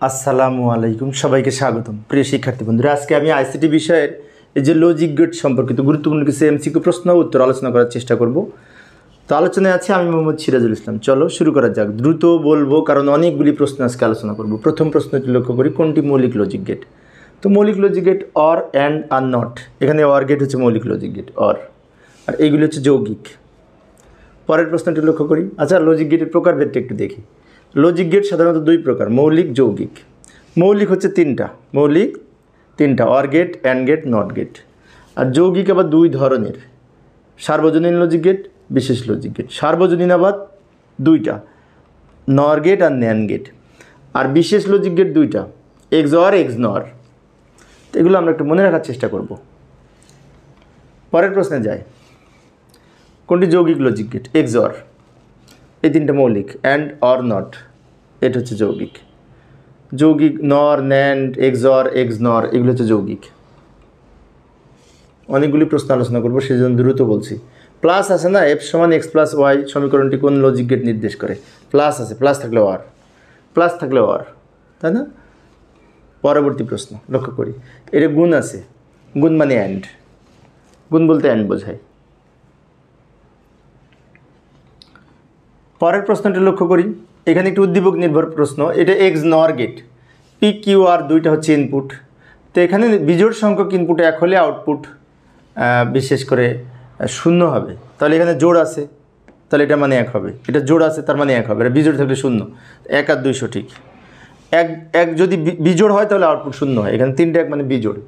আসসালামু আলাইকুম, সবাইকে স্বাগতম। প্রিয় শিক্ষার্থী বন্ধুরা, আজকে আমি আইসিটি বিষয়ের এই যে লজিক গেট সম্পর্কিত গুরুত্বপূর্ণ কিছু এমসিকিউ প্রশ্ন উত্তর আলোচনা করার চেষ্টা করব। তো আলোচনায় আছে আমি মোহাম্মদ সিরাজুল ইসলাম। চলো শুরু করা যাক। দ্রুত বলবো কারণ অনেকগুলি প্রশ্ন আজকে আলোচনা করব। প্রথম প্রশ্নটি লক্ষ্য করি, কোনটি মৌলিক লজিক গেট? তো মৌলিক লজিক গেট অর, অ্যান্ড, আর নট। এখানে অর গেট হচ্ছে মৌলিক লজিক গেট, অর, আর এইগুলি হচ্ছে যৌগিক। পরের প্রশ্নটি লক্ষ্য করি। আচ্ছা, লজিক গেটের প্রকারভেদটা একটু দেখি। লজিক গেট সাধারণত দুই প্রকার, মৌলিক, যৌগিক। মৌলিক হচ্ছে তিনটা, or gate, and gate, not gate. আর যৌগিক আবার দুই ধরনের, সার্বজনীন লজিক গেট, বিশেষ লজিক গেট। সার্বজনীন আবার দুইটা, নর গেট আর ন্যান গেট। আর বিশেষ লজিক গেট দুইটা, এক্স অর, এক্স নর। তো এগুলো আমরা একটু মনে রাখার চেষ্টা করব। পরের প্রশ্নে যাই। কোনটি যৌগিক লজিক গেট? এক্স অর, এই তিনটা মৌলিক। অ্যান্ড, অর, নট, এটা হচ্ছে যৌগিক। যৌগিক নর, ন্যান্ড, এক্স অর, এক্স নর, এগুলো হচ্ছে যৌগিক। অনেকগুলি প্রশ্ন আলোচনা করবো, সেই জন্য দ্রুত বলছি। প্লাস আছে না, এফ সমান এক্স প্লাস ওয়াই সমীকরণটি কোন লজিক গেট নির্দেশ করে? প্লাস আছে, প্লাস থাকলে ওয়ার, তাই না? পরবর্তী প্রশ্ন লক্ষ্য করি। এটা গুণ আছে, গুণ মানে অ্যান্ড, গুণ বলতে অ্যান্ড বোঝায়। পরের প্রশ্নটি লক্ষ্য করি। এখানে একটি উদ্দীপক নির্ভর প্রশ্ন। এটা এক্স নর গেট, পি কিউ আর দুইটা হচ্ছে ইনপুট। তো এখানে বিজোড় সংখ্যক ইনপুট এক হলে আউটপুট বিশেষ করে শূন্য হবে। তাহলে এখানে জোড় আছে, তাহলে এটা মানে এক হবে। এটা জোড় আছে, তার মানে এক হবে। এটা বিজোড় থাকলে শূন্য। এক আর দুই সঠিক। এক যদি বিজোড় হয় তাহলে আউটপুট শূন্য হয়। এখানে তিনটে এক মানে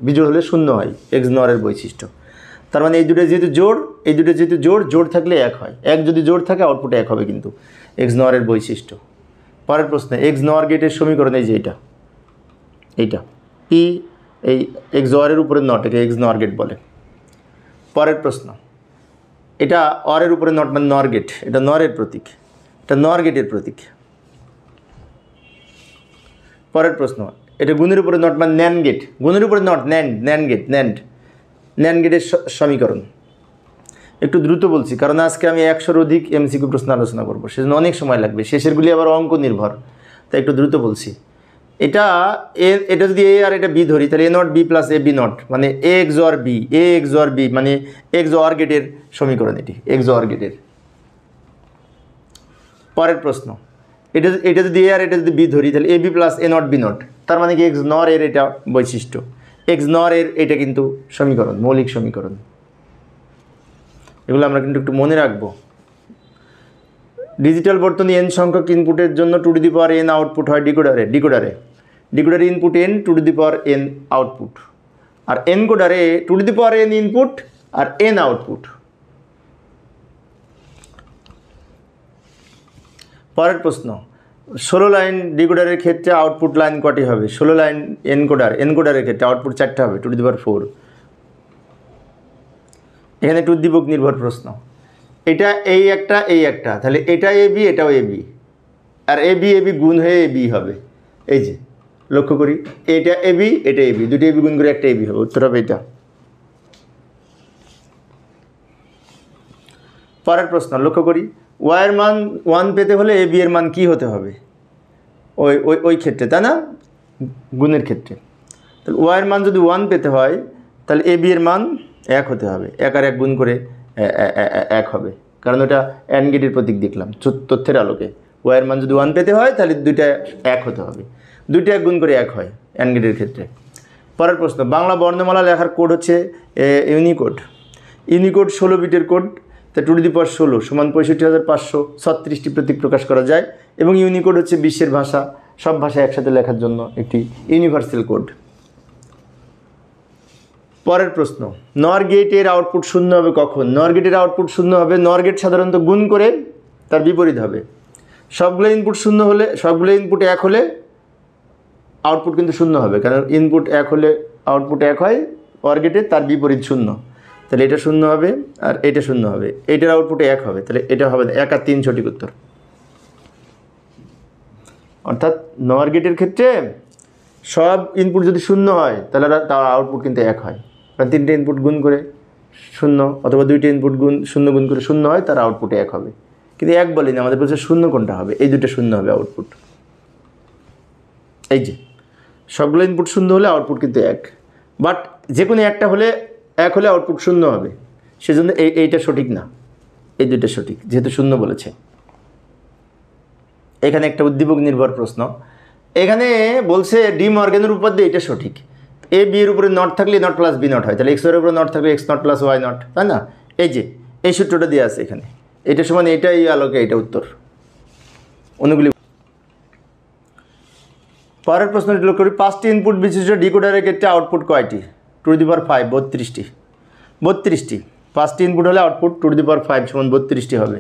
বিজোড় হলে শূন্য হয়, এক্স নরের বৈশিষ্ট্য। তার মানে এই দুটো যেহেতু জোড় থাকলে এক হয়। এক যদি জোড় থাকে আউটপুট এক হবে, কিন্তু এক্স নরের বৈশিষ্ট্য। পরের প্রশ্নে, এক্স নর গেটের সমীকরণ এই যে এইটা পি, এই এক্স অরের উপরে নট, একে এক্স নর গেট বলে। পরের প্রশ্ন, এটা অরের উপরে নট মানে নর গেট, এটা নরের প্রতীক, এটা নর গেটের প্রতীক। পরের প্রশ্ন, এটা গুণের উপরে নট মানে ন্যান গেট, গুণের উপরে নট, ন্যান গেটের সমীকরণ। একটু দ্রুত বলছি কারণ আজকে আমি 100-র অধিক এমসিকিউ প্রশ্ন আলোচনা করবো, সেজন্য অনেক সময় লাগবে। শেষেরগুলি আবার অঙ্ক নির্ভর, তাই একটু দ্রুত বলছি। এটা যদি এ আর এটা বি ধরি, তাহলে A not B plus A B not মানে এ এক্স অর বি মানে এক্স অর গেটের সমীকরণ, এটি এক্স অর গেটের। পরের প্রশ্ন, এটা যদি এ আর এটা যদি বি ধরি, তাহলে A B plus A not B not, তার মানে কি এক্স নর এর এটা বৈশিষ্ট্য, এক্স নর এর এটা কিন্তু সমীকরণ, মৌলিক সমীকরণ। এগুলো আমরা কিন্তু একটু মনে রাখবো। ডিজিটাল বর্তনী এন সংখ্যক ইনপুটের জন্য two to the power N output হয় ডিকোডারে input N, two to the power N output. আর এনকোডারে two to the power N input আর এন আউটপুট। পরের প্রশ্ন, 16 লাইন ডিকোডারের ক্ষেত্রে আউটপুট লাইন কটি হবে? 16 লাইন এনকোডারের ক্ষেত্রে আউটপুট 4টা হবে, টু টু দি পাওয়ার 4। এখানে একটু উদ্দীপক নির্ভর প্রশ্ন। এটা এই একটা, তাহলে এটা এ বি, এটাও A B, R A B গুণ হয়ে এ বি হবে। এই যে লক্ষ্য করি, এটা এ বি, এটা এ বি, দুটো এ বি গুণ করে একটা এ বি হবে, উত্তর হবে এটা। পরের প্রশ্ন লক্ষ্য করি। ওয়াইয়ের মান 1 পেতে হলে এ বি এর মান কী হতে হবে? ওই ক্ষেত্রে, তাই না, গুণের ক্ষেত্রে। তাহলে ওয়াইয়ের মান যদি 1 পেতে হয়, তাহলে এ বি এর মান 1 হতে হবে। 1 আর 1 গুণ করে 1 হবে, কারণ ওটা অ্যান্ড গেটের প্রতীক দেখলাম তথ্যের আলোকে। ওয়াইয়ের মান যদি 1 পেতে হয়, তাহলে দুইটা 1 হতে হবে, দুইটা 1 গুণ করে 1 হয় অ্যান্ড গেটের ক্ষেত্রে। পরের প্রশ্ন, বাংলা বর্ণমালা লেখার কোড হচ্ছে ইউনিকোড 16 বিটের কোড। তা টু টু দি পাওয়ার 16 সমান 65,536টি প্রতীক প্রকাশ করা যায়। এবং ইউনিকোড হচ্ছে বিশ্বের ভাষা, সব ভাষা একসাথে লেখার জন্য একটি ইউনিভার্সাল কোড। পরের প্রশ্ন, নর গেটের আউটপুট শূন্য হবে কখন? নর গেটের আউটপুট শূন্য হবে, নর গেট সাধারণত গুণ করে তার বিপরীত হবে। সবগুলো ইনপুট 1 হলে আউটপুট কিন্তু শূন্য হবে, কারণ ইনপুট 1 হলে আউটপুট 1 হয়, অর গেটে তার বিপরীত শূন্য। তাহলে এটা শূন্য হবে আর এটা শূন্য হবে, এটার আউটপুটে 1 হবে, তাহলে এটা হবে 1 আর 3 সঠিক উত্তর। অর্থাৎ নর গেটের ক্ষেত্রে সব ইনপুট যদি শূন্য হয়, তাহলে তার আউটপুট কিন্তু 1 হয়, কারণ 3টে ইনপুট গুণ করে 0 অথবা 2টে ইনপুট শূন্য গুণ করে 0 হয়, তার আউটপুটে 1 হবে। কিন্তু 1 বলিনি, আমাদের বলছে শূন্য কোনটা হবে, এই দুটো শূন্য হবে আউটপুট। এই যে সবগুলো ইনপুট শূন্য হলে আউটপুট কিন্তু 1, বাট যে কোনো একটা হলে 1 হলে আউটপুট শূন্য হবে, সেজন্য এইটা সঠিক না, এই দুইটা সঠিক যেহেতু শূন্য বলেছে। এখানে একটা উদ্দীপক নির্ভর প্রশ্ন, এখানে বলছে ডি মর্গানের উপর দিয়ে এটা সঠিক, এ বি এর উপরে নট থাকলে নট প্লাস বি নট হয়, তাহলে এক্স এর উপরে নট থাকলে x not plus y not, তাই না? এই যে এই সূত্রটা দিয়ে আছে এখানে, এটা সমান এটা, এই আলোকে এটা উত্তর। অনুগুলি পরের প্রশ্নটি লক্ষ্য করি, 5টি ইনপুট বিশিষ্ট ডিকোডারের ক্ষেত্রে আউটপুট কয়টি? 2^5 32টি। 32টি, 5টি ইনপুট হলে আউটপুট 2^5 সমান 32টি হবে।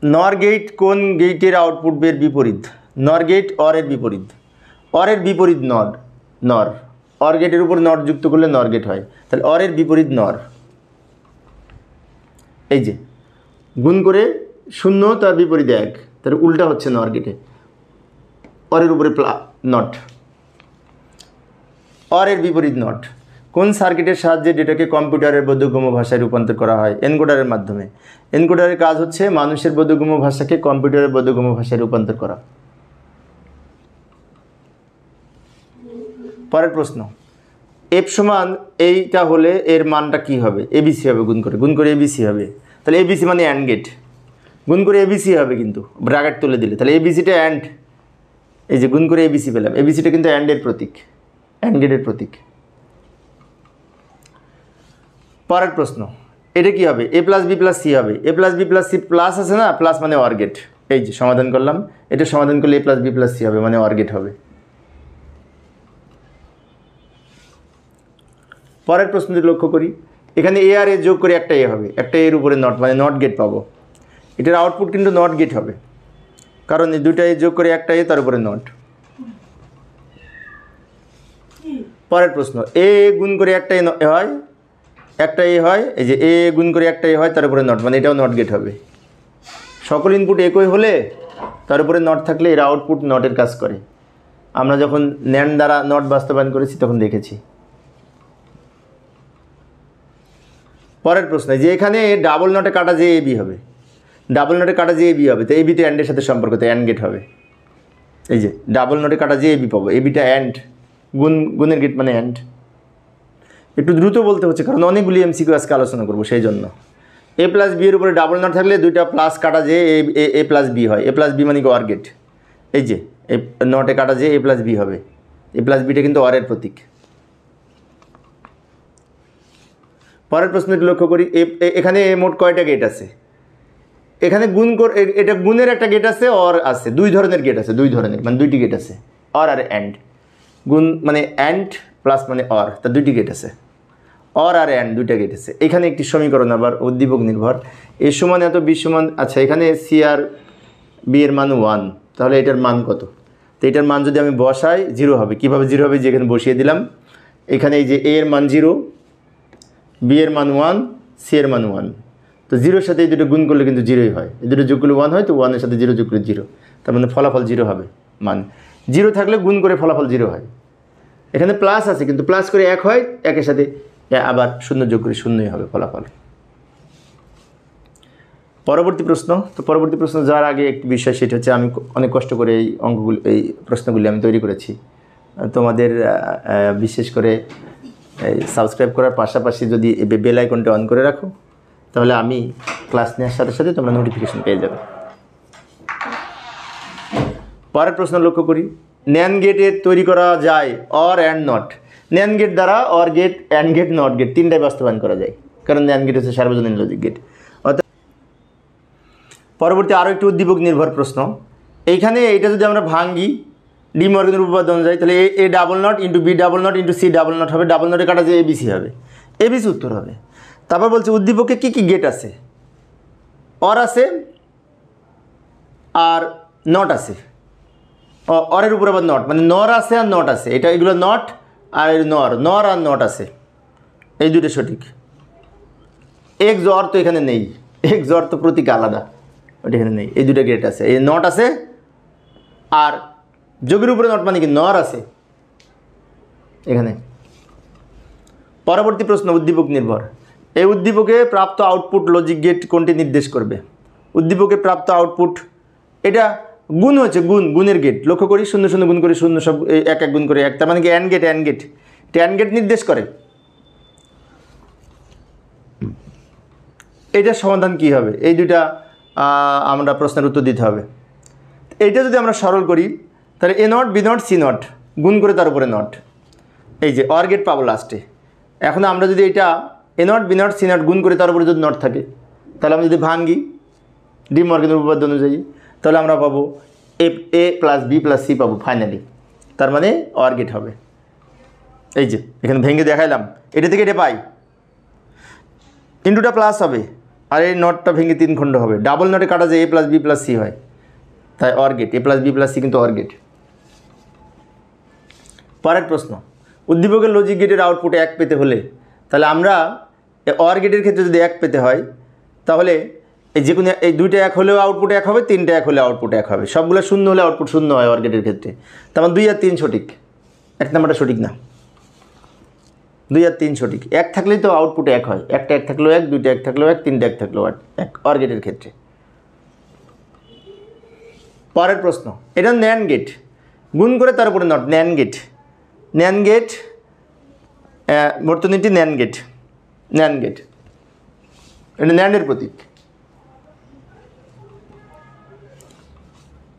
নর গেট কোন গেটের আউটপুট বের বিপরীত? নর গেট অরের বিপরীত, অরের বিপরীত নর, অর গেটের উপর নট যুক্ত করলে নর গেট হয়, তাহলে অরের বিপরীত নর। এই যে গুণ করে 0 তার বিপরীত 1, তাহলে উল্টা হচ্ছে নর গেটে, অরের উপরে নট, অরের বিপরীত নট। কোন সার্কিটের সাহায্যে ডেটাকে কম্পিউটারের বোধগম্য ভাষায় রূপান্তর করা হয়? এনকোডারের মাধ্যমে। এনকোডারের কাজ হচ্ছে মানুষের বোধগম্য ভাষাকে কম্পিউটারের বোধগম্য ভাষায় রূপান্তর করা। পরের প্রশ্ন, এফ সমান এইটা হলে এর মানটা কি হবে? এবিসি হবে, গুণ করে এবিসি হবে, তাহলে এবিসি মানে অ্যান্ড গেট, গুণ করে এবিসি হবে কিন্তু ব্র্যাকেট তুলে দিলে, তাহলে এবিসিটা অ্যান্ড, এই যে গুণ করে এবিসি পেলাম, এবিসিটা কিন্তু অ্যান্ডের প্রতীক, অ্যান্ড গেটের প্রতীক। পরের প্রশ্ন, এটা কি হবে? A plus B plus C হবে, A plus B plus C plus আছে না, প্লাস মানে অর গেট, এই যে সমাধান করলাম, এটা সমাধান করলে এ প্লাস বি প্লাস সি হবে মানে অর গেট হবে। পরের প্রশ্নটি লক্ষ্য করি, এখানে এ আর এ যোগ করে একটা এ হবে, একটা এর উপরে নট মানে নট গেট পাবো, এটার আউটপুট কিন্তু নট গেট হবে, কারণ এই দুইটা এ যোগ করে একটা এ তার উপরে নট। পরের প্রশ্ন, এ গুণ করে একটা এ হয়, একটা এ হয়, এই যে এ গুণ করে একটা এ হয় তার উপরে নট মানে এটাও নট গেট হবে। সকল ইনপুট একই হলে তার উপরে নট থাকলে এর আউটপুট নটের কাজ করে, আমরা যখন ন্যান্ড দ্বারা নট বাস্তবায়ন করেছি তখন দেখেছি। পরের প্রশ্ন, যে এখানে ডাবল নটে কাটা যে এ বি হবে, ডাবল নটে কাটা যে এ বি হবে, তো এ বি তো অ্যান্ডের সাথে সম্পর্ক, তো অ্যান্ড গেট হবে। এই যে ডাবল নটে কাটা যে এ বি পাবো, এ বিটা অ্যান্ড, গুণের গেট মানে অ্যান্ড। একটু দ্রুত বলতে হচ্ছে কারণ অনেকগুলি এমসিকিউ আজকে আলোচনা করবো, সেই জন্য। এ প্লাস বি এর উপরে ডাবল নট থাকলে দুইটা প্লাস কাটা যে এ প্লাস বি হয়, এ প্লাস বি মানে কি অর গেট, এই যে এ নটে কাটা যে এ প্লাস বি হবে, এ প্লাস বিটা কিন্তু অরের প্রতীক। পরের প্রশ্নটি লক্ষ্য করি, এখানে মোট কয়টা গেট আছে? এখানে গুণ করে, এটা গুণের একটা গেট আছে, অর আছে, দুই ধরনের গেট আছে, দুই ধরনের মানে দুইটি গেট আছে, অর আর অ্যান্ড। গুণ মানে অ্যান্ড প্লাস মানে অর, তা দুইটি গেট আছে, অর আর অ্যান্ড দুইটা গেট আছে। এখানে একটি সমীকরণ আবার উদ্দীপক নির্ভর, এ সমান এত বি সমান, আচ্ছা এখানে সি আর বি এর মান 1, তাহলে এটার মান কত? তো এটার মান যদি আমি বসাই 0 হবে। কীভাবে 0 হবে? যে এখানে বসিয়ে দিলাম, এখানে এই যে এ এর মান 0, বি এর মান 1, সি এর মান 1, তো 0-র সাথে এই দুটো গুণ করলে কিন্তু 0ই হয়, এই দুটো যোগ করলে 1 হয়, তো 1-এর সাথে 0 যোগ করলে 0, তার মানে ফলাফল 0 হবে। মান 0 থাকলে গুণ করে ফলাফল 0 হয়। এখানে প্লাস আছে কিন্তু প্লাস করে 1 হয়, 1-এর সাথে আবার 0 যোগ করে 0ই হবে ফলাফল। পরবর্তী প্রশ্ন, তো পরবর্তী প্রশ্ন যাওয়ার আগে একটি বিষয়, সেটা হচ্ছে আমি অনেক কষ্ট করে এই অঙ্কগুলি, এই প্রশ্নগুলি আমি তৈরি করেছি। তোমাদের বিশেষ করে সাবস্ক্রাইব করার পাশাপাশি যদি বেল আইকনটা অন করে রাখো, তাহলে আমি ক্লাস নেওয়ার সাথে সাথে তোমরা নোটিফিকেশন পেয়ে যাবে। পরের প্রশ্ন লক্ষ্য করি, ন্যান্ড গেটের তৈরি করা যায় or and not. Nand gate দ্বারা or gate, and gate, not gate তিনটাই বাস্তবায়ন করা যায়, কারণ ন্যান্ড গেট হচ্ছে সার্বজনীন লজিক গেট। অর্থাৎ পরবর্তী আরও একটি উদ্দীপক নির্ভর প্রশ্ন, এইখানে এটা যদি আমরা ভাঙ্গি ডি মর্গানের উপপাদ্য অনুযায়ী, তাহলে A double not into B double not into C double not হবে, ডাবল নটে কাটা যে এবিসি হবে, এবিসি উত্তর হবে। তারপর বলছে উদ্দীপকে কী কী গেট আছে? অর আছে আর নট আছে, অরের উপরে আবার নট মানে নর আছে আর নট আছে, এটা এগুলো নট আর নর আর নট আছে, এই দুটো সঠিক। এক জ্বর তো এখানে নেই, এক জ্বর তো প্রতীক আলাদা, ওটা এখানে নেই, এই দুটো গেট আছে, এই নট আছে আর যোগের উপরে নট মানে কি নর আছে এখানে। পরবর্তী প্রশ্ন উদ্দীপক নির্ভর, এই উদ্দীপকে প্রাপ্ত আউটপুট লজিক গেট কোনটি নির্দেশ করবে? উদ্দীপকে প্রাপ্ত আউটপুট, এটা গুণ হচ্ছে গুণের গেট, লক্ষ্য করি 0 0 গুণ করি 0 সব 1 1 গুণ করে 1, তার মানে কি অ্যান্ড গেট নির্দেশ করে। এইটার সমাধান কি হবে? এই দুইটা আমরা প্রশ্নের উত্তর দিতে হবে। এইটা যদি আমরা সরল করি তাহলে A0 B0 C0 গুণ করে তার উপরে নট, এই যে অর গেট পাবো লাস্টে। এখন আমরা যদি এটা A0 B0 C0 গুণ করে তার উপরে যদি নট থাকে, তাহলে আমি যদি ভাঙ্গি ডি মর্গেনের উপপাদ্য অনুযায়ী, তাহলে আমরা পাবো A plus B plus C পাবো ফাইনালি, তার মানে অর গেট হবে। এই যে এখানে ভেঙে দেখাইলাম, এটা থেকে এটা পাই, ইন্টুটা প্লাস হবে আর এই নটটা ভেঙে 3 খণ্ড হবে, ডাবল নটে কাটা যায় A plus B plus C হয়, তাই or gate A plus B plus C কিন্তু অর গেট। পরের প্রশ্ন, উদ্দীপকের লজিক গেটের আউটপুটে 1 পেতে হলে, তাহলে আমরা অর গেটের ক্ষেত্রে যদি 1 পেতে হয়, তাহলে এই যে কোনো এই 2টা 1 হলেও আউটপুট 1 হবে, 3টা 1 হলে আউটপুট 1 হবে, সবগুলো 0 হলে আউটপুট 0 হয় অর গেটের ক্ষেত্রে। তার মানে 2 আর 3 সঠিক, 1 নাম্বারটা সঠিক না, 2 আর 3 সঠিক। 1 থাকলেই তো আউটপুট 1 হয়, একটা 1 থাকলেও 1, 2টা 1 থাকলেও 1, 3টা 1 থাকলেও 1 অর গেটের ক্ষেত্রে। পরের প্রশ্ন, এটা ন্যান্ড গেট, গুণ করে তার উপরে নট, ন্যান্ড গেট বর্তনীটি ন্যান্ড গেট, এটা ন্যান্ডের প্রতীক।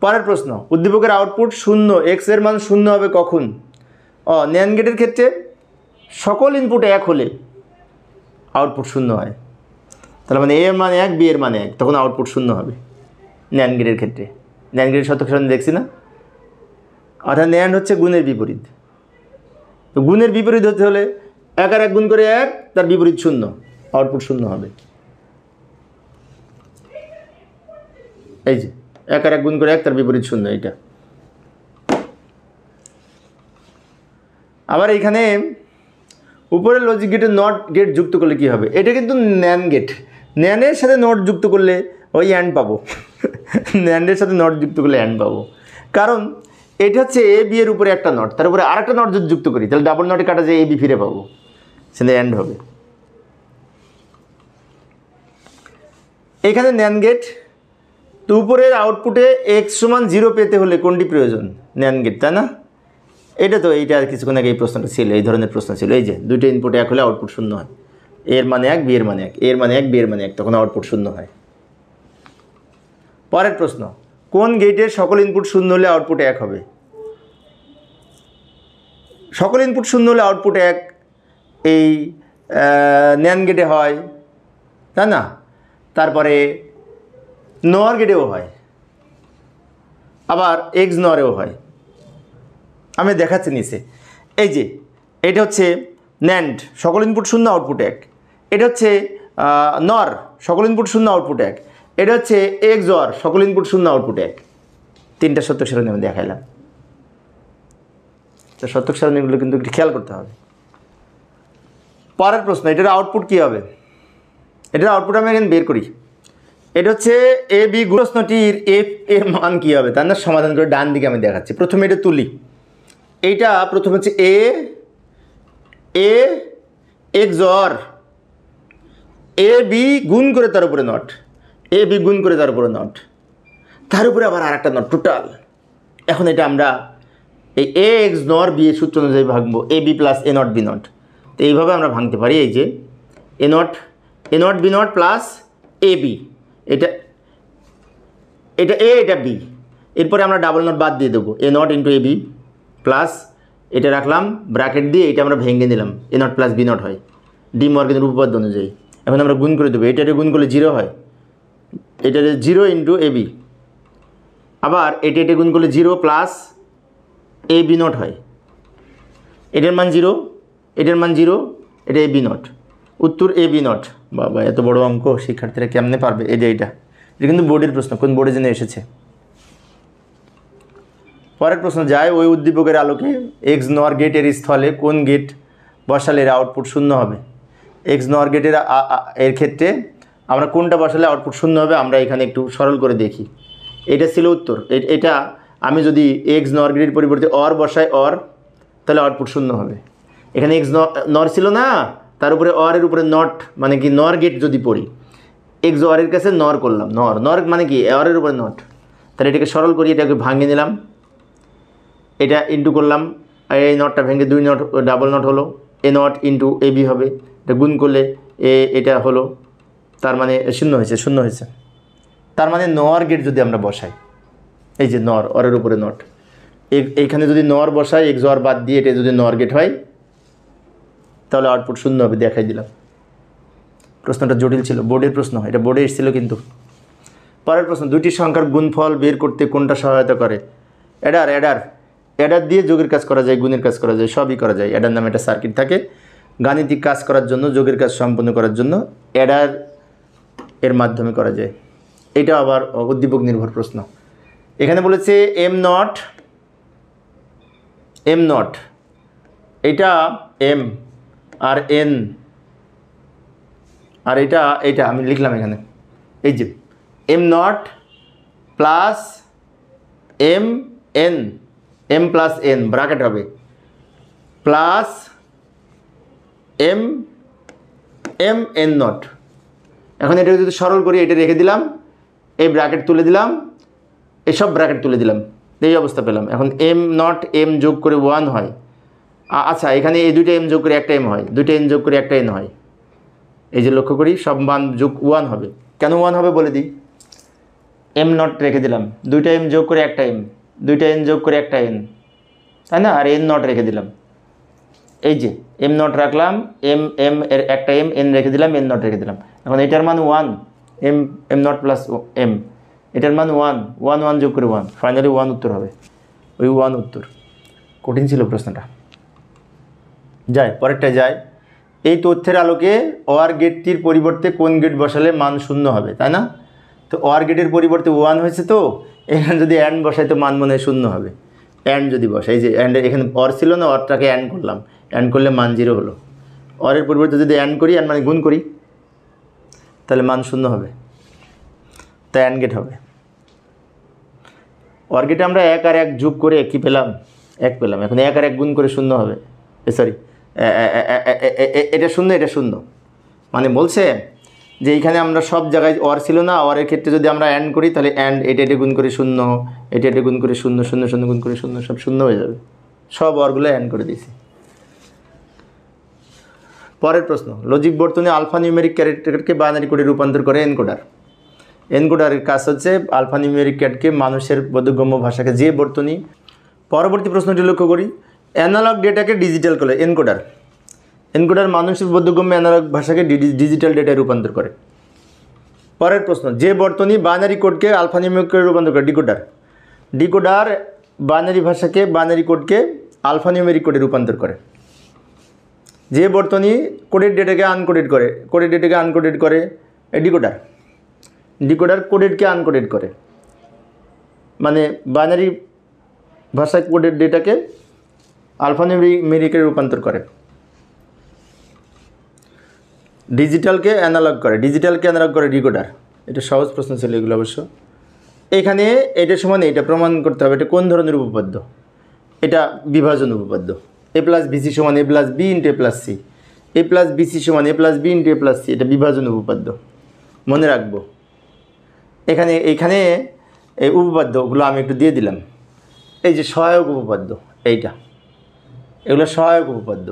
পরের প্রশ্ন, উদ্দীপকের আউটপুট 0, x এর মান 0 হবে কখন? ন্যান্ড গেটের ক্ষেত্রে সকল ইনপুট 1 হলে আউটপুট 0 হয়, তাহলে মানে A এর মান 1, B এর মান 1, তখন আউটপুট 0 হবে ন্যান্ড গেটের ক্ষেত্রে। ন্যান্ড গেটের শতক সারণী দেখছি না, অর্থাৎ ন্যান্ড হচ্ছে গুণের বিপরীত। তো গুণের বিপরীত হতে হলে 1 আর 1 গুণ করে 1, তার বিপরীত 0, আউটপুট 0 হবে। এই যে 1 আর 1 গুণ করে 1, তার বিপরীত 0, এইটা। আবার এইখানে উপরের লজিক গেটে নট গেট যুক্ত করলে কি হবে? এটা কিন্তু ন্যান্ড গেট, ন্যান্ডের সাথে নট যুক্ত করলে ওই অ্যান্ড পাবো ন্যান্ডের সাথে নট যুক্ত করলে অ্যান্ড পাবো, কারণ এটা হচ্ছে A B এর উপরে একটা নট, তার উপরে আরেকটা নট যদি যুক্ত করি, তাহলে ডাবল নটে কাটা যায় A B ফিরে পাবো, সেটা অ্যান্ড হবে। এখানে ন্যান্ড গেট, তো উপরের আউটপুটে x সমান 0 পেতে হলে কোনটি প্রয়োজন? ন্যান্ড গেট, তাই না? এটা তো এইটা আর কিছুক্ষণ আগে এই প্রশ্নটা ছিল, এই ধরনের প্রশ্ন ছিল। এই যে 2টা ইনপুট 1 হলে আউটপুট 0 হয়, A এর মানে 1, B এর মানে 1, A এর মানে 1, B এর মানে 1, তখন আউটপুট 0 হয়। পরের প্রশ্ন, কোন গেটের সকল ইনপুট 0 হলে আউটপুট 1 হবে? সকল ইনপুট 0 হলে আউটপুট 1 এই ন্যান্ড গেটে হয়, তাই না? তারপরে নর গেটেও হয়, আবার এক্স নরেও হয়। আমি দেখাচ্ছি নিচে, এই যে এটা হচ্ছে ন্যান্ড, সকল ইনপুট 0 আউটপুট 1, এটা হচ্ছে নর, সকল ইনপুট 0 আউটপুট 1, এটা হচ্ছে এক্স অর, সকল ইনপুট 0 আউটপুট 1। 3টা সত্যক সারণী আমি দেখাইলাম, তো সত্যক সারণীগুলো কিন্তু একটু খেয়াল করতে হবে। পরের প্রশ্ন, এটার আউটপুট কী হবে? এটার আউটপুট আমি এখানে বের করি, এটা হচ্ছে A B প্রশ্নটির F এর মান কী হবে তার না সমাধান করে ডান দিকে আমি দেখাচ্ছি। প্রথমে এটা তুলি, এইটা প্রথম হচ্ছে A x or A B গুণ করে তার উপরে নট, A B গুণ করে তার উপরে নট, তার উপরে আবার আর একটা নট টোটাল। এখন এটা আমরা এই A এক্স নর B এর সূত্র অনুযায়ী ভাঙবো, A B plus A not B not. তো এইভাবে আমরা ভাঙতে পারি, এই যে A not B not plus A B, এটা A এটা B, এরপরে আমরা ডাবল নট বাদ দিয়ে দেবো, A not into A B plus এটা রাখলাম ব্র্যাকেট দিয়ে, এটা আমরা ভেঙে নিলাম, A not plus B not হয় ডি মর্গেনের উপপাদ্য অনুযায়ী। এখন আমরা গুণ করে দেবো, এটারে গুণ করলে 0 হয়, এটারে 0 ইন্টু A B, আবার এটা গুণ করলে 0 প্লাস A B নট হয়, এটার মান 0, এটার মান 0, এটা A B নট, উত্তর A B নট। বাবা এত বড় অঙ্ক শিক্ষার্থীরা কেমনে পারবে? এটা কিন্তু বোর্ডের প্রশ্ন, কোন বোর্ডে জেনে এসেছে। পরের প্রশ্ন, যায় ওই উদ্দীপকের আলোকে এক্স নর গেটের স্থলে কোন গেট বসালে এর আউটপুট 0 হবে? এক্স নর গেটের এর ক্ষেত্রে আমরা কোনটা বসালে আউটপুট 0 হবে আমরা এখানে একটু সরল করে দেখি। এটা ছিল উত্তর। এটা আমি যদি এক্স নর গেটের পরিবর্তে অর বসাই, অর, তাহলে আউটপুট 0 হবে। এখানে এক্স নর ছিল না, তার উপরে অর এর উপরে নট, মানে কি নর গেট যদি পড়ি, এক্স অরের কাছে নর করলাম, নর মানে কি অরের উপরে নট, তাহলে এটাকে সরল করি, এটাকে ভাঙিয়ে নিলাম, এটা ইন্টু করলাম, এই নটটা ভেঙে 2 নট ডাবল নট হলো, এ নট ইন্টু এ বি হবে, এটা গুণ করলে এটা হলো, তার মানে শূন্য হয়েছে। তার মানে নর গেট যদি আমরা বসাই, এই যে নর, অরের উপরে নট, এইখানে যদি নর বসাই, এক্স অর বাদ দিয়ে এটা যদি নর গেট হয় তাহলে আউটপুট শূন্য হবে, দেখাই দিলাম। প্রশ্নটা জটিল ছিল, বোর্ডের প্রশ্ন, এটা বোর্ডে এসেছিল কিন্তু। পরের প্রশ্ন, দুইটি সংখ্যার গুণফল বের করতে কোনটা সহায়তা করে? অ্যাডার দিয়ে যোগের কাজ করা যায়, গুণের কাজ করা যায়, সবই করা যায়। অ্যাডার নামে একটা সার্কিট থাকে, গাণিতিক কাজ করার জন্য, যোগের কাজ সম্পন্ন করার জন্য অ্যাডার এর মাধ্যমে করা যায়। এটা আবার উদ্দীপক নির্ভর প্রশ্ন। এখানে বলেছে এম নট, এটা এম আর এন, আর এটা আমি লিখলাম এখানে, এই যে M not plus M N, M plus N bracket হবে, প্লাস এম এন নট। এখন এটা যদি সরল করি, এটা রেখে দিলাম, এই ব্র্যাকেট তুলে দিলাম, এসব ব্র্যাকেট তুলে দিলাম, এই অবস্থা পেলাম। এখন এম নট এম যোগ করে 1 হয়। আচ্ছা, এখানে এই দুইটা এম যোগ করে একটা এম হয়, দুইটা এন যোগ করে একটা এন হয়। এই যে লক্ষ্য করি, সব মান যোগ 1 হবে। কেন 1 হবে বলে দিই, এম নট রেখে দিলাম, দুইটা এম যোগ করে একটা এম, দুইটা এন যোগ করে একটা এন, তাই না? আর এন নট রেখে দিলাম, এই যে এম নট রাখলাম, এম এর একটা এম, এন রেখে দিলাম, এন নট রেখে দিলাম। এখন এটার মান 1, এম নট প্লাস এম, এটার মান 1 যোগ করে 1, ফাইনালি 1 উত্তর হবে। ওই 1 উত্তর। কঠিন ছিল প্রশ্নটা। পরেরটায় যায়। এই তথ্যের আলোকে ওয়ার গেটটির পরিবর্তে কোন গেট বসালে মান শূন্য হবে, তাই না? তো ওয়ার গেটের পরিবর্তে 1 হয়েছে, তো এখানে যদি অ্যান্ড বসাই তো মান মনে হয় শূন্য হবে। অ্যান্ড যদি বসাই, যে অ্যান্ড, এখানে অর ছিল না, অরটাকে অ্যান্ড করলাম, অ্যান্ড করলে মান 0 হলো। অরের পরিবর্তে যদি অ্যান্ড করি, অ্যান্ড মানে গুণ করি, তাহলে মান শূন্য হবে, তাই অ্যান্ড গেট হবে। অর গেটে আমরা 1 আর 1 যোগ করে কি পেলাম? 1 পেলাম। এখন 1 আর 1 গুণ করে শূন্য হবে, সরি, এটা শূন্য, এটা শূন্য। মানে বলছে যে এইখানে আমরা সব জায়গায় অর ছিল না, অরের ক্ষেত্রে যদি আমরা অ্যান্ড করি তাহলে অ্যান্ড, এটা গুণ করে শূন্য, এটা গুণ করে শূন্য, শূন্য গুণ করে শূন্য, সব শূন্য হয়ে যাবে। সব অরগুলো অ্যান্ড করে দিয়েছি। পরের প্রশ্ন, লজিক বর্তনী আলফা নিউমেরিক ক্যারেক্টারকে বাইনারি কোডে রূপান্তর করে এনকোডার। এনকোডারের কাজ হচ্ছে আলফা নিউমেরিক ক্যারেক্টারকে মানুষের বোধগম্য ভাষাকে যে বর্তনী। পরবর্তী প্রশ্নটি লক্ষ্য করি, অ্যানালগ ডেটাকে ডিজিটাল করে এনকোডার মানুষের বোধগম্য অ্যানালগ ভাষাকে ডিজিটাল ডেটায় রূপান্তর করে। পরের প্রশ্ন, যে বর্তনী বাইনারি কোডকে আলফা নিউমেরিক কোডে রূপান্তর করে? ডিকোডার বাইনারি ভাষাকে, বাইনারি কোডকে আলফা নিউমেরিক কোডে রূপান্তর করে। যে বর্তনী কোডেড ডেটাকে আনকোডেড করে, ডিকোডার কোডেডকে আনকোডেড করে, মানে বাইনারি ভাষায় কোডেড ডেটাকে আলফা নিউমেরিকে রূপান্তর করে। ডিজিটালকে অ্যানালগ করে ডিকোডার। এটা সহজ প্রশ্ন ছিল এগুলো অবশ্য। এখানে এটা সমান এটা প্রমাণ করতে হবে, এটা কোন ধরনের উপপাদ্য? এটা বিভাজন উপপাদ্য। এ প্লাস বিসি সমান এ প্লাস বি ইন্টু এ প্লাস সি, এ প্লাস বিসি সমান এ প্লাস বি ইন্টু এ প্লাস সি, এটা বিভাজন উপপাদ্য, মনে রাখবো। এইখানে এই উপপাদ্যগুলো আমি একটু দিয়ে দিলাম। এই যে সহায়ক উপপাদ্য, এগুলো সহায়ক উপপাদ্য,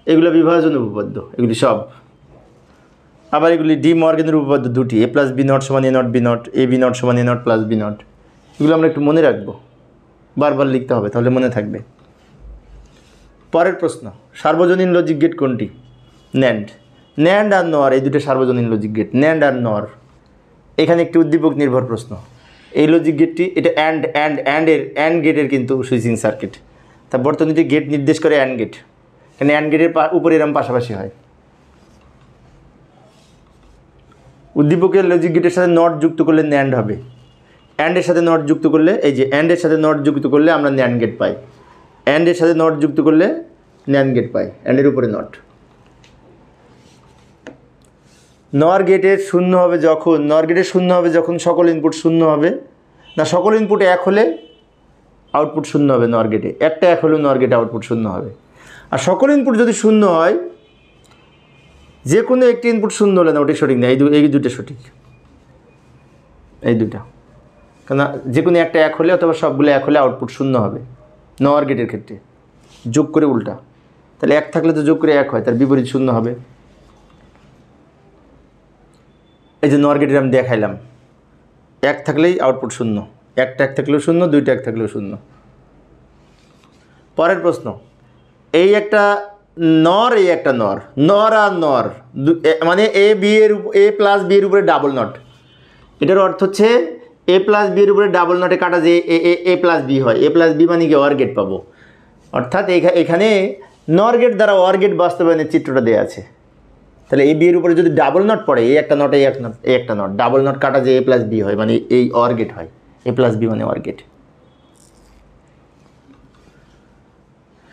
এগুলো বিভাজন উপপাদ্য, এগুলি সব। আবার এগুলি ডি মর্গেনের উপপাদ্য দুটি, এ প্লাস বি নট সমান A not B not, A B not সমান A not plus B not. এগুলো আমরা একটু মনে রাখবো, বারবার লিখতে হবে, তাহলে মনে থাকবে। পরের প্রশ্ন, সার্বজনীন লজিক গেট কোনটি? ন্যান্ড আর নর, এই দুটো সার্বজনীন লজিক গেট, ন্যান্ড আর নর। এখানে একটি উদ্দীপক নির্ভর প্রশ্ন। এই লজিক গেটটি, এটা অ্যান্ড গেটের কিন্তু সুইচিং সার্কিট। তা বর্তনীতে গেট নির্দেশ করে অ্যান্ড গেট, এখানে অ্যান্ড গেটের উপরে এরম পাশাপাশি হয়। উদ্দীপকের লজিক গেটের সাথে নট যুক্ত করলে ন্যান্ড হবে, অ্যান্ডের সাথে নট যুক্ত করলে, এই যে অ্যান্ডের সাথে নট যুক্ত করলে আমরা ন্যান্ড গেট পাই, অ্যান্ডের সাথে নট যুক্ত করলে ন্যান্ড গেট পাই, অ্যান্ডের উপরে নট। নর গেটের শূন্য হবে যখন সকল ইনপুট শূন্য হবে, না সকল ইনপুট 1 হলে আউটপুট শূন্য হবে নর গেটে, একটা 1 হলেও নর গেটে আউটপুট শূন্য হবে। আর সকল ইনপুট যদি শূন্য হয়, যে কোনো একটি ইনপুট শূন্য হলে না, ওটাই সঠিক না, এই দুটো সঠিক, এই দুটা। কারণ যে কোনো একটা 1 হলে অথবা সবগুলো 1 হলে আউটপুট 0 হবে নর গেটের ক্ষেত্রে। যোগ করে উল্টা, তাহলে 1 থাকলে তো যোগ করে 1 হয়, তার বিপরীত 0 হবে। এই যে নর গেটের আমি দেখাইলাম, 1 থাকলেই আউটপুট 0, 1টা 1 থাকলেও 0, 2টা 1 থাকলেও 0। পরের প্রশ্ন, এই একটা নর, এই একটা নর, নর আর নর মানে এ প্লাস বি এর উপরে ডাবল নট। এটার অর্থ হচ্ছে এ প্লাস বি এর উপরে ডাবল নটে কাটা যে এ প্লাস বি হয়, এ প্লাস বি মানে কি অর গেট পাবো। অর্থাৎ এখানে নর গেট দ্বারা অর গেট বাস্তবায়নের চিত্রটা দেওয়া আছে। তাহলে এই বি এর উপরে যদি ডাবল নট পড়ে, এই একটা নট, এই একটা নট, ডাবল নট কাটা যে এ প্লাস বি হয় মানে এই অর গেট হয়, এ প্লাস বি মানে অর গেট।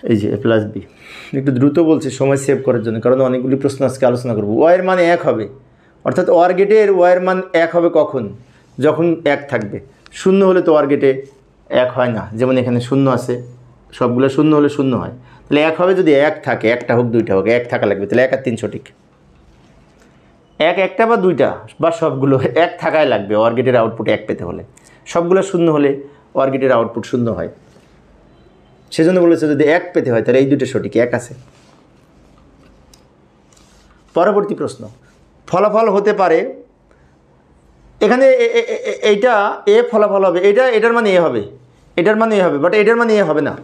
এই যে এ প্লাস বি, একটু দ্রুত বলছি সময় সেভ করার জন্য, কারণ অনেকগুলি প্রশ্ন আজকে আলোচনা করবো। ওয়ের মান 1 হবে, অর্থাৎ অর গেটের ওয়ের মান 1 হবে কখন? যখন 1 থাকবে। 0 হলে তো অর গেটে 1 হয় না, যেমন এখানে 0 আছে, সবগুলো 0 হলে 0 হয়। তাহলে 1 হবে যদি 1 থাকে, 1টা হোক 2টা হোক, 1 থাকা লাগবে। তাহলে 1 আর 3 সঠিক। 1 একটা বা 2টা বা সবগুলো 1 থাকাই লাগবে অর গেটের আউটপুট 1 পেতে হলে। সবগুলো 0 হলে অর গেটের আউটপুট 0 হয়। সেজন্য বলেছে যদি 1 পেতে হয় তাহলে এই দুটো সঠিক, 1 আছে। পরবর্তী প্রশ্ন, ফলাফল হতে পারে, এখানে এইটা এ ফলাফল হবে, এটার মানে এ হবে, এটার মানে এ হবে, বাট এটার মানে এ হবে না।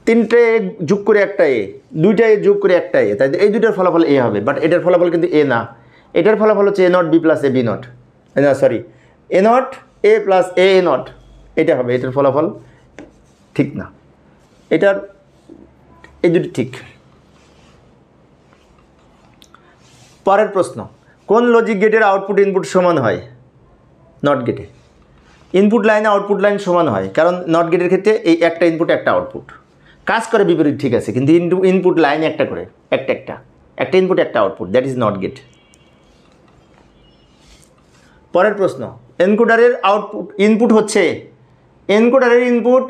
3টে যোগ করে একটা এ, 2টা এ যোগ করে একটা এ, তাই এই দুটার ফলাফল এ হবে, বাট এটার ফলাফল কিন্তু এ না। এটার ফলাফল হচ্ছে A not B plus A B not, না sorry, A not A plus A not, এটা হবে। এটার ফলাফল ঠিক না, এটার এই দুটি ঠিক। পরের প্রশ্ন, কোন লজিক গেটের আউটপুট ইনপুট সমান হয়? নট গেটে ইনপুট লাইন আউটপুট লাইন সমান হয়, কারণ নট গেটের ক্ষেত্রে এই একটা ইনপুট একটা আউটপুট কাজ করে বিপরীত, ঠিক আছে, কিন্তু ইনপুট লাইন একটা করে, একটা ইনপুট একটা output, that is not gate. পরের প্রশ্ন, এনকোডারের আউটপুট ইনপুট হচ্ছে, এনকোডারের ইনপুট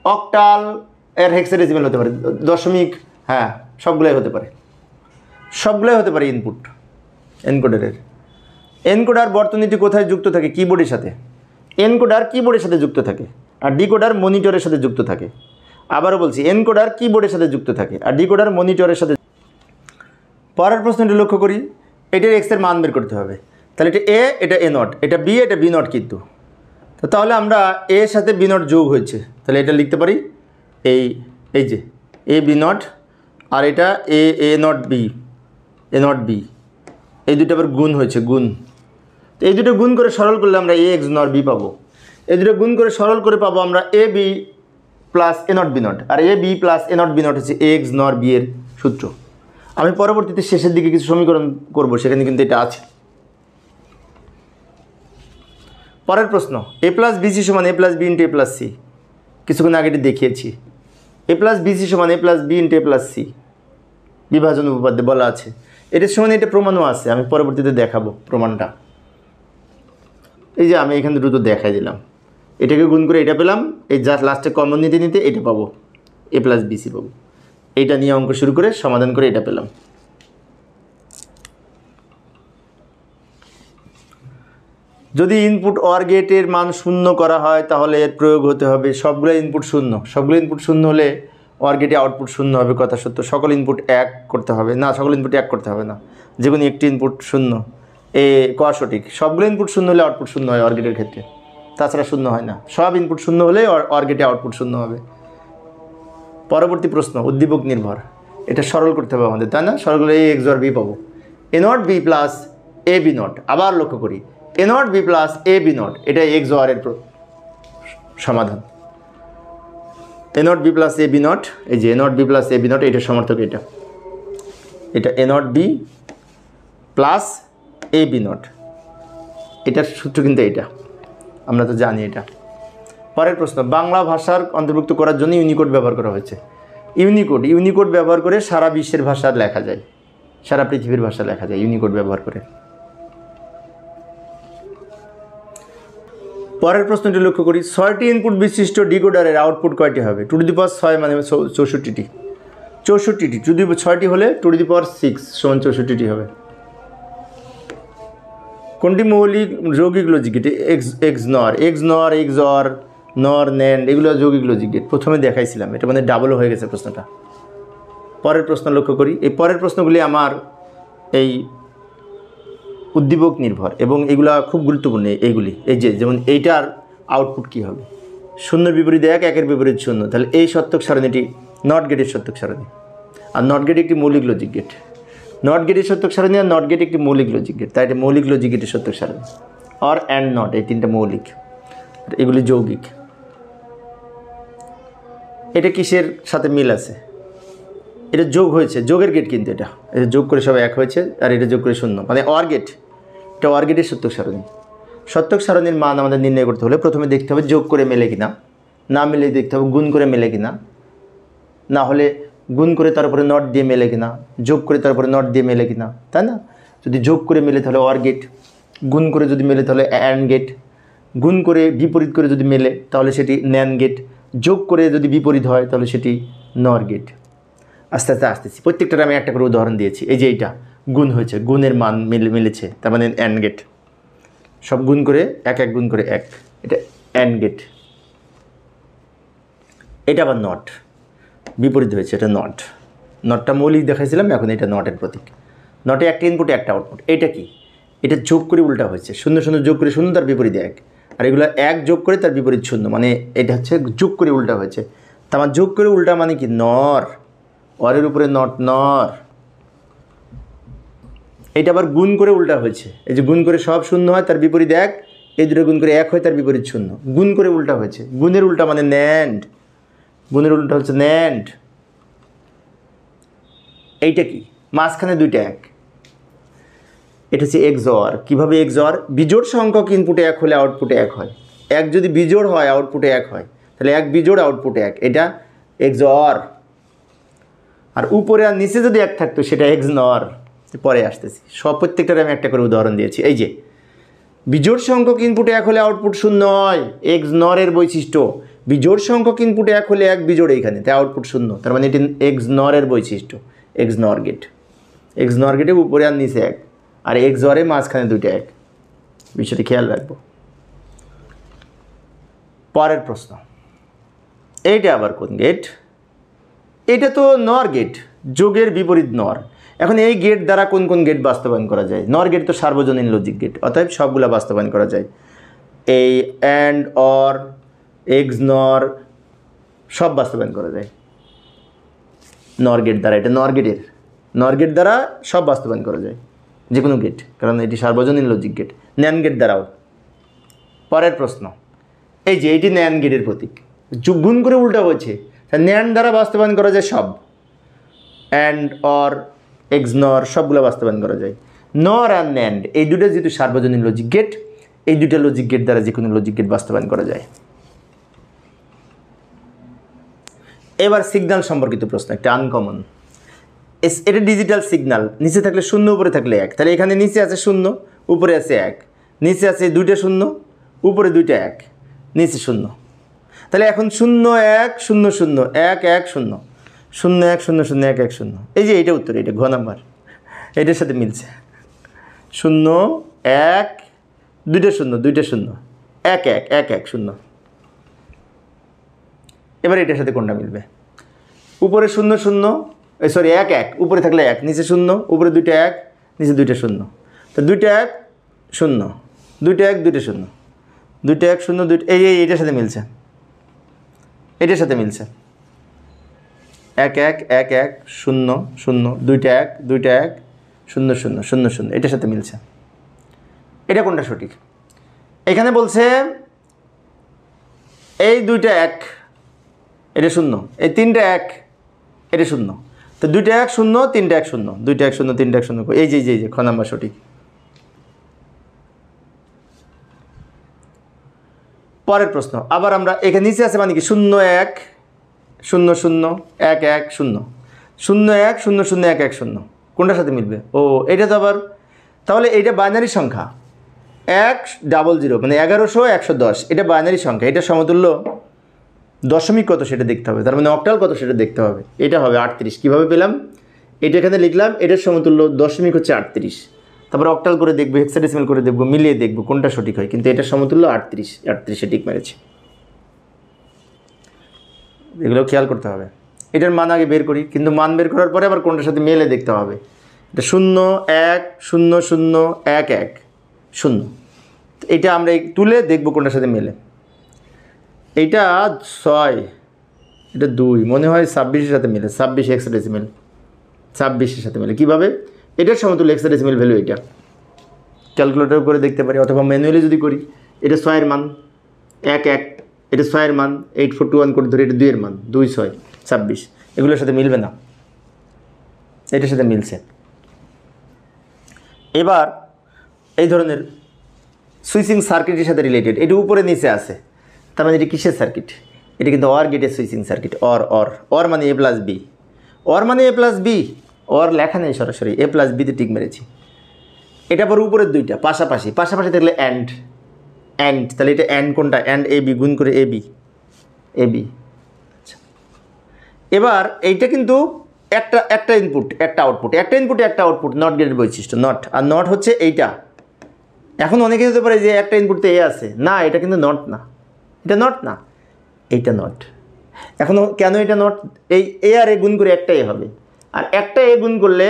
অক্টাল এর হেক্সাডেসিমাল হতে পারে, দশমিক, হ্যাঁ সবগুলোই হতে পারে, সবগুলোই হতে পারে ইনপুট এনকোডারের। এনকোডার বর্তনীটি কোথায় যুক্ত থাকে? কিবোর্ডের সাথে। এনকোডার কিবোর্ডের সাথে যুক্ত থাকে, আর ডিকোডার মনিটরের সাথে যুক্ত থাকে। আবারও বলছি, এনকোডার কিবোর্ডের সাথে যুক্ত থাকে আর ডিকোডার মনিটরের সাথে। পরের প্রশ্নটি লক্ষ্য করি, এটার এক্সের মান বের করতে হবে। তাহলে এটা এ, এটা এ নট, এটা বি, এটা বি নট, কিন্তু তাহলে আমরা এর সাথে বি নট যোগ হয়েছে, তাহলে এটা লিখতে পারি এই যে এ বি নট, আর এটা এ নট বি, এই দুটো আবার গুণ হয়েছে, গুণ। তো এই দুটো গুণ করে সরল করলে আমরা এ এক্স নট বি পাবো। এই দুটো গুণ করে সরল করে পাবো আমরা A B plus A not B not, আর A B plus A not B not হচ্ছে এ এক্স নট বি এর সূত্র। আমি পরবর্তীতে শেষের দিকে কিছু সমীকরণ করব, সেখানে কিন্তু এটা আছে। পরের প্রশ্ন, এ প্লাস বিসি সমান এ প্লাস বি ইন্টু এ প্লাস সি। কিছুক্ষণ আগে এটি দেখিয়েছি। এ প্লাস বিসি সমান এ প্লাস বি ইন্টু এ প্লাস সি, বিভাজন উপপাদ্যে বলা আছে। এটার সমান এটা প্রমাণও আছে, আমি পরবর্তীতে দেখাবো প্রমাণটা। এই যে আমি এখানে দ্রুত দেখাই দিলাম, এটাকে গুণ করে এটা পেলাম, এই জাস্ট লাস্টে কমন নিতে নিতে এটা পাবো, এ প্লাস বিসি পাবো। এইটা নিয়ে অঙ্ক শুরু করে সমাধান করে এটা পেলাম। যদি ইনপুট অর গেটের মান 0 করা হয় তাহলে এর প্রয়োগ হতে হবে সবগুলো ইনপুট 0, সবগুলো ইনপুট 0 হলে অর গেটে আউটপুট 0 হবে, কথা সত্য। সকল ইনপুট 1 করতে হবে না, সকল ইনপুট 1 করতে হবে না, যে কোনো একটি ইনপুট 0, এ ক সঠিক। সবগুলো ইনপুট 0 হলে আউটপুট 0 হয় অর গেটের ক্ষেত্রে, তাছাড়া 0 হয় না। সব ইনপুট 0 হলে অর গেটে আউটপুট 0 হবে। পরবর্তী প্রশ্ন, উদ্দীপক নির্ভর, এটা সরল করতে হবে আমাদের, তাই না? সরল করলে এ এক্স অর বি পাবো, A not B plus A B not. আবার লক্ষ্য করি, A not B plus A B not, এটা এক্স অর এর সমাধান। A not B plus A B not, এই যে A not B plus A B not, এটার সমর্থক এটা A not B plus A B not, এটার সূত্র কিন্তু এটা, আমরা তো জানি এটা। পরের প্রশ্ন, বাংলা ভাষার অন্তর্ভুক্ত করার জন্য ইউনিকোড ব্যবহার করা হয়েছে। ইউনিকোড ব্যবহার করে সারা বিশ্বের ভাষা লেখা যায়, সারা পৃথিবীর ভাষা লেখা যায় ইউনিকোড ব্যবহার করে। পরের প্রশ্নটি লক্ষ্য করি, 6টি ইনপুট বিশিষ্ট ডিকোডারের আউটপুট কয়টি হবে? 2^6 মানে 64টি, 64টি 2^6টি হলে 2^6 সমান 64টি হবে। কোনটি মৌলিক যৌগিক লজিক গেট? এক্স নর, এক্সর, নর, ন্যান্ড, এগুলো যৌগিক লজিক গেট। প্রথমে দেখাইছিলাম, এটা মানে ডাবল হয়ে গেছে প্রশ্নটা। পরের প্রশ্ন লক্ষ্য করি। এই পরের প্রশ্নগুলি আমার এই উদ্দীপক নির্ভর এবং এগুলা খুব গুরুত্বপূর্ণ। এইগুলি এই যে যেমন এইটার আউটপুট কী হবে, শূন্যের বিপরীতে এক, একের বিপরীত শূন্য, তাহলে এই সত্যক সারণীটি নট গেটের সত্যক সারণী। আর নট গেট একটি মৌলিক লজিক গেট। নট গেটের সত্যক সারণী আর নট গেট একটি মৌলিক লজিক গেট, তাই এটা মৌলিক লজিক গেটের সত্যক সারণী। অর অ্যান্ড নট, এই তিনটা মৌলিক, এগুলি যৌগিক। এটা কিসের সাথে মিল আছে? এটা যোগ হয়েছে, যোগের গেট, কিন্তু এটা যোগ করে সব এক হয়েছে, আর এটা যোগ করে শূন্য, মানে অর গেট। এটা অর গেটের সত্যক সারণী। সত্যক সারণীর মান আমাদের নির্ণয় করতে হলে প্রথমে দেখতে হবে যোগ করে মেলে কিনা, না মিলে দেখতে হবে গুণ করে মেলে কিনা, না হলে গুণ করে তারপরে নট দিয়ে মেলে কিনা, যোগ করে তারপরে নট দিয়ে মেলে কিনা, তাই না? যদি যোগ করে মেলে তাহলে অর গেট, গুণ করে যদি মেলে তাহলে অ্যান্ড গেট, গুণ করে বিপরীত করে যদি মেলে তাহলে সেটি ন্যান গেট, যোগ করে যদি বিপরীত হয় তাহলে সেটি নর গেট। আস্তে আস্তে আসতেছি, প্রত্যেকটার আমি একটা করে উদাহরণ দিয়েছি। এই যে এইটা গুণ হয়েছে, গুণের মান মিলেছে, তার মানে অ্যান্ড গেট। সব গুণ করে এক, এক গুণ করে এক, এটা অ্যান্ড গেট। এটা আবার নট, বিপরীত হয়েছে, এটা নট। নটটা মৌলিক দেখাইছিলাম, এখন এটা নটের প্রতীক। নটে একটা ইনপুট একটা আউটপুট। এটা কি? এটা যোগ করে উল্টা হয়েছে, শূন্য শূন্য যোগ করে শূন্য, তার বিপরীতে এক, আর এগুলো এক যোগ করে তার বিপরীত শূন্য, মানে এটা হচ্ছে যোগ করে উল্টা হয়েছে। তা আমার যোগ করে উল্টা মানে কি? নর, অরের উপরে নট, নর। এটা আবার গুণ করে উল্টা হয়েছে, এই যে গুণ করে সব শূন্য হয়, তার বিপরীত এক, এই দুটো গুণ করে এক হয়, তার বিপরীত শূন্য, গুণ করে উল্টা হয়েছে। গুণের উল্টা মানে ন্যান্ড, গুণের উল্টা হচ্ছে ন্যান্ড। এইটা কি? মাঝখানে দুইটা এক, এটা হচ্ছে এক্সর। কীভাবে এক্সর? বিজোড় সংখ্যক ইনপুটে এক হলে আউটপুটে এক হয়। এক যদি বিজোড় হয় আউটপুটে এক হয়, তাহলে এক বিজোড় আউটপুটে এক, এটা এক্সর। আর উপরে আর নিচে যদি এক থাকতো সেটা এক্সনর। পরে আসতেছি, সব প্রত্যেকটার আমি একটা করে উদাহরণ দিয়েছি। এই যে বিজোড় সংখ্যক ইনপুটে এক হলে আউটপুট শূন্য হয়, এক্সনরের বৈশিষ্ট্য। বিজোড় সংখ্যক ইনপুটে এক হলে এক বিজোড়, এইখানে তাই আউটপুট শূন্য, তার মানে এটি এক্সনরের বৈশিষ্ট্য, এক্সনর গেট। এক্সনর গেটে উপরে আর নিচে এক, আর এক্সরে মাঝখানে দুইটা এক, বিষয়টি খেয়াল রাখবো। পরের প্রশ্ন, এইটা আবার কোন গেট? এটা তো নর গেট, যোগের বিপরীত নর। এখন এই গেট দ্বারা কোন কোন গেট বাস্তবায়ন করা যায়? নর গেট তো সার্বজনীন লজিক গেট, অতএব সবগুলা বাস্তবায়ন করা যায়। এই অ্যান্ড, অর, এক্সনর সব বাস্তবায়ন করা যায় নর গেট দ্বারা। এটা নর গেটের, নর গেট দ্বারা সব বাস্তবায়ন করা যায়, যে কোনো গেট, কারণ এটি সার্বজনীন লজিক গেট। ন্যান গেট দ্বারাও। পরের প্রশ্ন, এই যে এটি ন্যান গেটের প্রতীক, গুণ করে উল্টা হয়েছে, ন্যান দ্বারা বাস্তবায়ন করা যায় সব, অ্যান্ড, অর, এক্সনর সবগুলো বাস্তবায়ন করা যায়। নর আর ন্যান্ড এই দুটো যেহেতু সার্বজনীন লজিক গেট, এই দুটো লজিক গেট দ্বারা যে কোনো লজিক গেট বাস্তবায়ন করা যায়। এবার সিগন্যাল সম্পর্কিত প্রশ্ন, একটা আনকমন। এটা ডিজিটাল সিগন্যাল, নিচে থাকলে শূন্য, উপরে থাকলে এক, তাহলে এখানে নিচে আছে শূন্য, উপরে আছে এক, নিচে আছে দুইটা শূন্য, উপরে দুইটা এক, নিচে শূন্য। তাহলে এখন 0 1 0 0 1 1 0 0 1 0 0 1 1 0, এই যে এটা উত্তর, এটা ঘ নাম্বার, এটার সাথে মিলছে। 0 1 দুইটা শূন্য 1 1 1 1 0। এবার এটার সাথে কোনটা মিলবে? উপরে 0 0, সরি 1 1, উপরে থাকলে 1, নিচে 0, উপরে দুইটা 1, নিচে দুইটা 0, তো দুইটা 1 0, দুইটা 1 দুইটা 0, দুইটা 1 0 দুইটা, এই এটার সাথে মিলছে, এটার সাথে মিলছে। 1 1 1 1 0 0, দুইটা 1 দুইটা 1 0 0 0 0, এটার সাথে মিলছে। এটা কোনটা সঠিক? এখানে বলছে এই দুইটা 1, এটা 0, এই তিনটা 1, এটা 0, তো দুইটা 1 0, তিনটা 1 0, দুইটা 1 0, তিনটা 1 0, এই যে খ নাম্বার সঠিক। পরের প্রশ্ন, আবার আমরা এখানে নিচে আছে মানে কি 0 1 0 0 1 1 0, 0 1 0 0 1 1 0, কোনটার সাথে মিলবে? ও এটা তো আবার, তাহলে এইটা বাইনারি সংখ্যা 100 মানে 1100 110, এটা বাইনারি সংখ্যা, এটা সমতুল্য দশমিক কত সেটা দেখতে হবে, তার মানে অক্টাল কত সেটা দেখতে হবে। এটা হবে 38। কীভাবে পেলাম? এটা এখানে লিখলাম, এটার সমতুল্য দশমিক হচ্ছে 38, তারপরে অক্টাল করে দেখবো, হেক্সাডেসিমাল করে দেখবো, মিলিয়ে দেখবো কোনটা সঠিক হয়। কিন্তু এটা সমতুল্য 38 টিক মেরেছে। এগুলো খেয়াল করতে হবে। এটার মান আগে বের করি, কিন্তু মান বের করার পরে আবার কোনটার সাথে মেলে দেখতে হবে। এটা 0 1 0 0 1 1 0, এটা আমরা তুলে দেখবো কোনটার সাথে মেলে। এইটা 6, এটা 2, মনে হয় 26-এর সাথে মেলে। 26 হেক্সাডেসিমাল 26-এর সাথে মেলে। কীভাবে? এটার সমতুল্য হেক্সাডেসিমাল ভ্যালু এটা ক্যালকুলেটর করে দেখতে পারি, অথবা ম্যানুয়ালি যদি করি। এটা 6-এর মান 1 1, এটা 6-এর মান 8421 করে ধরে, এটা 2-এর মান 2 6 26, এগুলোর সাথে মিলবে না, এটার সাথে মিলছে। এবার এই ধরনের সুইচিং সার্কিটের সাথে রিলেটেড, এটা উপরে নিচে আছে, তার মানে এটা কিসের সার্কিট? এটা কিন্তু অর গেটের সুইচিং সার্কিট। অর মানে A প্লাস বি, অর মানে A প্লাস বি, অর লেখা নেই সরাসরি, A প্লাস বিতে টিক মেরেছি। এটা পর উপরের দুইটা পাশাপাশি দেখলে অ্যান্ড, তাহলে এটা অ্যান্ড কোনটা? অ্যান্ড এ বি, গুণ করে এ বি। আচ্ছা, এবার এইটা কিন্তু একটা ইনপুট একটা আউটপুট, একটা ইনপুট একটা আউটপুট, নট গেটের বৈশিষ্ট্য। নট আর নট হচ্ছে এইটা। এখন অনেকে হতে পারে যে একটা ইনপুটতে এ আছে, না এটা কিন্তু নট না, এটা নট না, এইটা নট। এখন কেন এটা নট? এই এ আর এ গুণ করে একটা এ হবে, আর একটা এ গুণ করলে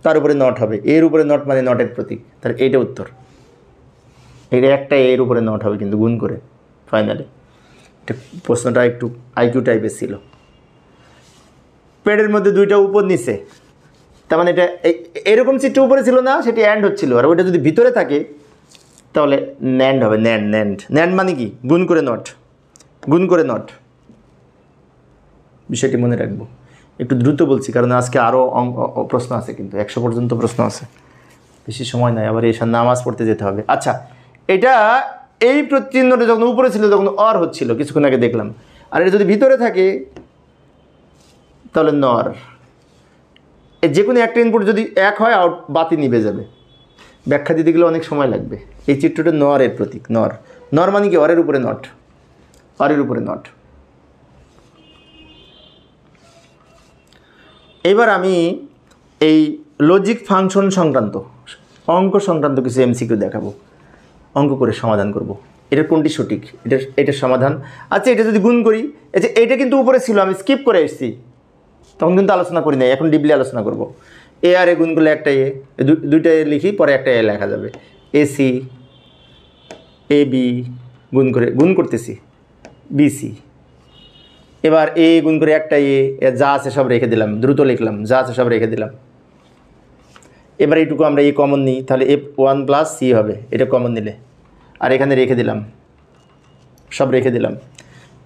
তার উপরে নট হবে। এর উপরে নট মানে নটের প্রতীক, তাহলে এইটা উত্তর। এটা একটা এর উপরে নট হবে কিন্তু গুণ করে। ফাইনালি এটা প্রশ্নটা একটু আইকিউ টাইপের ছিল। পেডের মধ্যে দুইটা উপর নিচে, তার মানে এটা এরকম চিত্র উপরে ছিল না, সেটি অ্যান্ড হচ্ছিল। আর ওইটা যদি ভিতরে থাকে তাহলে ন্যান্ড হবে। ন্যান্ড মানে কি? গুণ করে নট। বিষয়টি মনে রাখবো। একটু দ্রুত বলছি কারণ আজকে আরও প্রশ্ন আছে, কিন্তু 100 পর্যন্ত প্রশ্ন আছে, বেশি সময় নাই, আবার এসে নামাজ পড়তে যেতে হবে। আচ্ছা, এটা এই প্রচিহ্নটা যখন উপরে ছিল তখন অর হচ্ছিল, কিছুক্ষণ আগে দেখলাম। আর এটা যদি ভিতরে থাকে তাহলে নর। যে কোনো একটা ইনপুট যদি এক হয়, আউট বাতি নিভে যাবে। ব্যাখ্যা দিতে গেলে অনেক সময় লাগবে। এই চিত্রটা নরের প্রতীক। নর মানে কি? অরের উপরে নট। এবার আমি এই লজিক ফাংশন সংক্রান্ত, অঙ্ক সংক্রান্ত কিছু এমসিকিউ দেখাবো, অঙ্ক করে সমাধান করব। এটার কোনটি সঠিক, এটার সমাধান। আচ্ছা, এটা যদি গুণ করি, এটা কিন্তু উপরে ছিল, আমি স্কিপ করে এসেছি, তখন কিন্তু আলোচনা করি নাই, এখন ডিপলি আলোচনা করব। এ আর এ গুণ করলে একটা এ, দুইটা এ লিখি, পরে একটা এ লেখা যাবে। এসি এ বি গুণ করতেছি বিসি। এবার এ গুণ করে একটা এ, যা আছে সব রেখে দিলাম, দ্রুত লিখলাম, যা আছে সব রেখে দিলাম। এবার এইটুকু আমরা এ কমন নিই, তাহলে F1 প্লাস সি হবে, এটা কমন নিলে। আর এখানে রেখে দিলাম, সব রেখে দিলাম।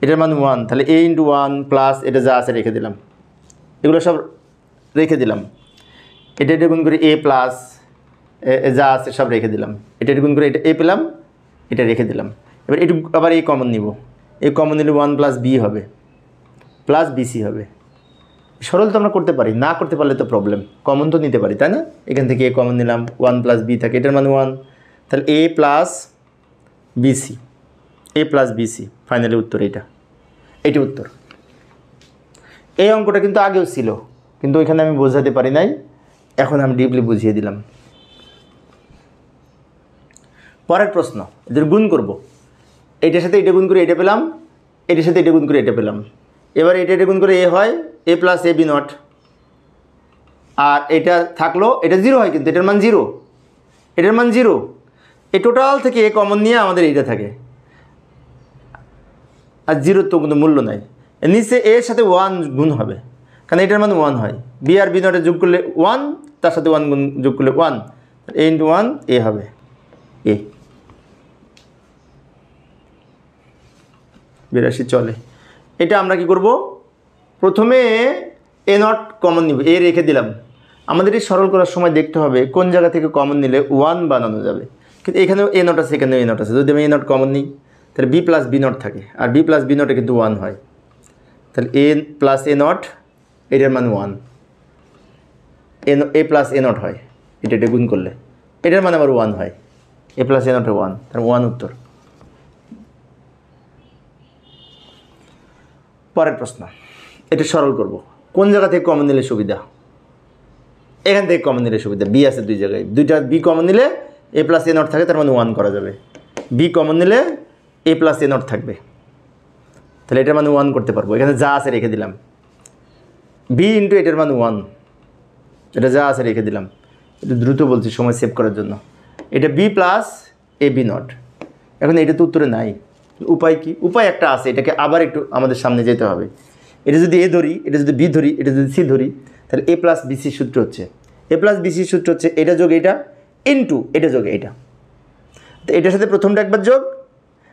এটার মান 1, তাহলে A × 1 প্লাস এটা যা আছে রেখে দিলাম, এগুলো সব রেখে দিলাম। এটা গুণ করে এ প্লাস যা আছে সব রেখে দিলাম। এটা গুণ করে এটা এ পেলাম, এটা রেখে দিলাম। এবার এটুকু আবার এই কমন নিব, এই কমন নিলে 1 প্লাস বি হবে, প্লাস বিসি হবে। সরল তো আমরা করতে পারি, না করতে পারলে তো প্রবলেম। কমন তো নিতে পারি, তাই না? এখান থেকে এ কমন নিলাম, 1 প্লাস বি থাকে, এটার মানে 1, তাহলে এ প্লাস বিসি। ফাইনালি উত্তর এইটা উত্তর। এই অঙ্কটা কিন্তু আগেও ছিল, কিন্তু ওইখানে আমি বোঝাতে পারি নাই, এখন আমি ডিপলি বুঝিয়ে দিলাম। পরের প্রশ্ন, এদের গুণ করব। এটার সাথে এটা গুণ করে এটা পেলাম, এটার সাথে এটা গুণ করে এটা পেলাম। এবার এটা গুণ করে এ হয় এ প্লাস এ বি নট, আর এটা থাকলো, এটা 0 হয়, কিন্তু এটার মান 0, এই টোটাল থেকে এ কমন নিয়ে আমাদের এইটা থাকে, আর 0 তো কিন্তু মূল্য নাই। নিচে এর সাথে 1 গুণ হবে, কারণ এটার মান 1 হয়। বি আর বি নটে যোগ করলে 1, তার সাথে 1 গুণ যোগ করলে 1, এ × 1 এ হবে এ। 82 চলে। এটা আমরা কি করব? প্রথমে এ নট কমন নিব, এ রেখে দিলাম। আমাদের এই সরল করার সময় দেখতে হবে কোন জায়গা থেকে কমন নিলে 1 বানানো যাবে। কিন্তু এখানেও এ নট আছে, এখানেও এ নট আছে। যদি আমি এ নট কমন নিই তাহলে বি প্লাস বি নট থাকে, আর বি প্লাস বি নটে কিন্তু 1 হয়, তাহলে এ প্লাস এ নট, এটার মান 1, এ প্লাস এ নট হয়, এটা গুণ করলে এটার মান আবার 1 হয়, এ প্লাস এ নটে 1, তার 1 উত্তর। পরের প্রশ্ন, এটা সরল করব। কোন জায়গা থেকে কমন নিলে সুবিধা? এখান থেকে কমন নিলে সুবিধা, বি আছে দুই জায়গায়, দুইটা বি কমন নিলে এ প্লাস এ নট থাকে, তার মানে 1 করা যাবে। বি কমন নিলে এ প্লাস এ নট থাকবে, তাহলে এটার মানে 1 করতে পারবো। এখানে যা আছে রেখে দিলাম, বি ইন্টু এটার মানে 1, এটা যা আছে রেখে দিলাম। একটু দ্রুত বলছি সময় সেভ করার জন্য। এটা B plus A B not. এখন এটা তো উত্তরে নাই, উপায় কি? উপায় একটা আছে, এটাকে আবার একটু আমাদের সামনে যেতে হবে। এটা যদি এ ধরি, এটা যদি বি ধরি, এটা যদি সি ধরি, তাহলে এ প্লাস বিসির সূত্র হচ্ছে, এ প্লাস বিসির সূত্র হচ্ছে এটা যোগ এটা ইন্টু এটা যোগ এটা। তো এটার সাথে প্রথমটা একবার যোগ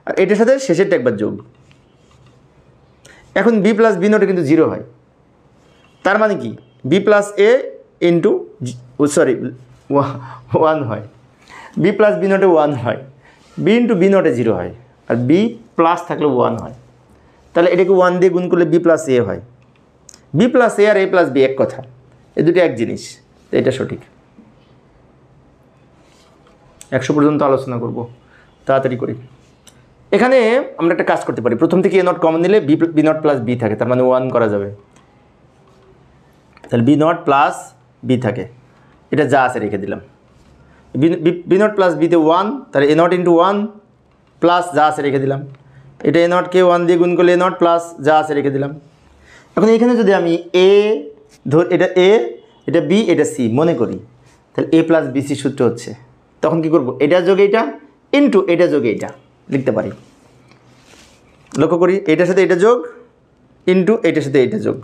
আর এটার সাথে শেষেরটা একবার যোগ। এখন বি প্লাস বি নটে কিন্তু 0 হয়, তার মানে কি বি প্লাস এ ইন্টু সরি 1 হয়, বি প্লাস বি নটে 1 হয়, বি ইন্টু বি নটে 0 হয়, আর বি প্লাস থাকলে 1 হয়। তাহলে এটাকে 1 দিয়ে গুণ করলে বি প্লাস এ হয়। বি প্লাস এ আর এ প্লাস বি এক কথা, এই দুটো এক জিনিস, তো এটা সঠিক। 100 পর্যন্ত আলোচনা করব, তাড়াতাড়ি করি। এখানে আমরা একটা কাজ করতে পারি, প্রথম থেকে এ নট কমন নিলে বি নট প্লাস বি থাকে, তার মানে 1 করা যাবে। তাহলে বি নট প্লাস বি থাকে, এটা যা আছে রেখে দিলাম। বি নট প্লাস বিতে 1, তাহলে এ নট ইন্টু 1 প্লাস যা আছে রেখে দিলাম। এটা এ নটকে 1 দিয়ে গুণ করলে এ নট প্লাস যা আছে রেখে দিলাম। এখন এখানে যদি আমি এ এটা এ, এটা বি, এটা সি মনে করি, তাহলে এ প্লাস বিসি সূত্র হচ্ছে, তখন কি করব? এটা যোগ এইটা ইন্টু এটা যোগ এইটা লিখতে পারি। লক্ষ্য করি, এটার সাথে এটা যোগ ইন্টু এটার সাথে এটা যোগ,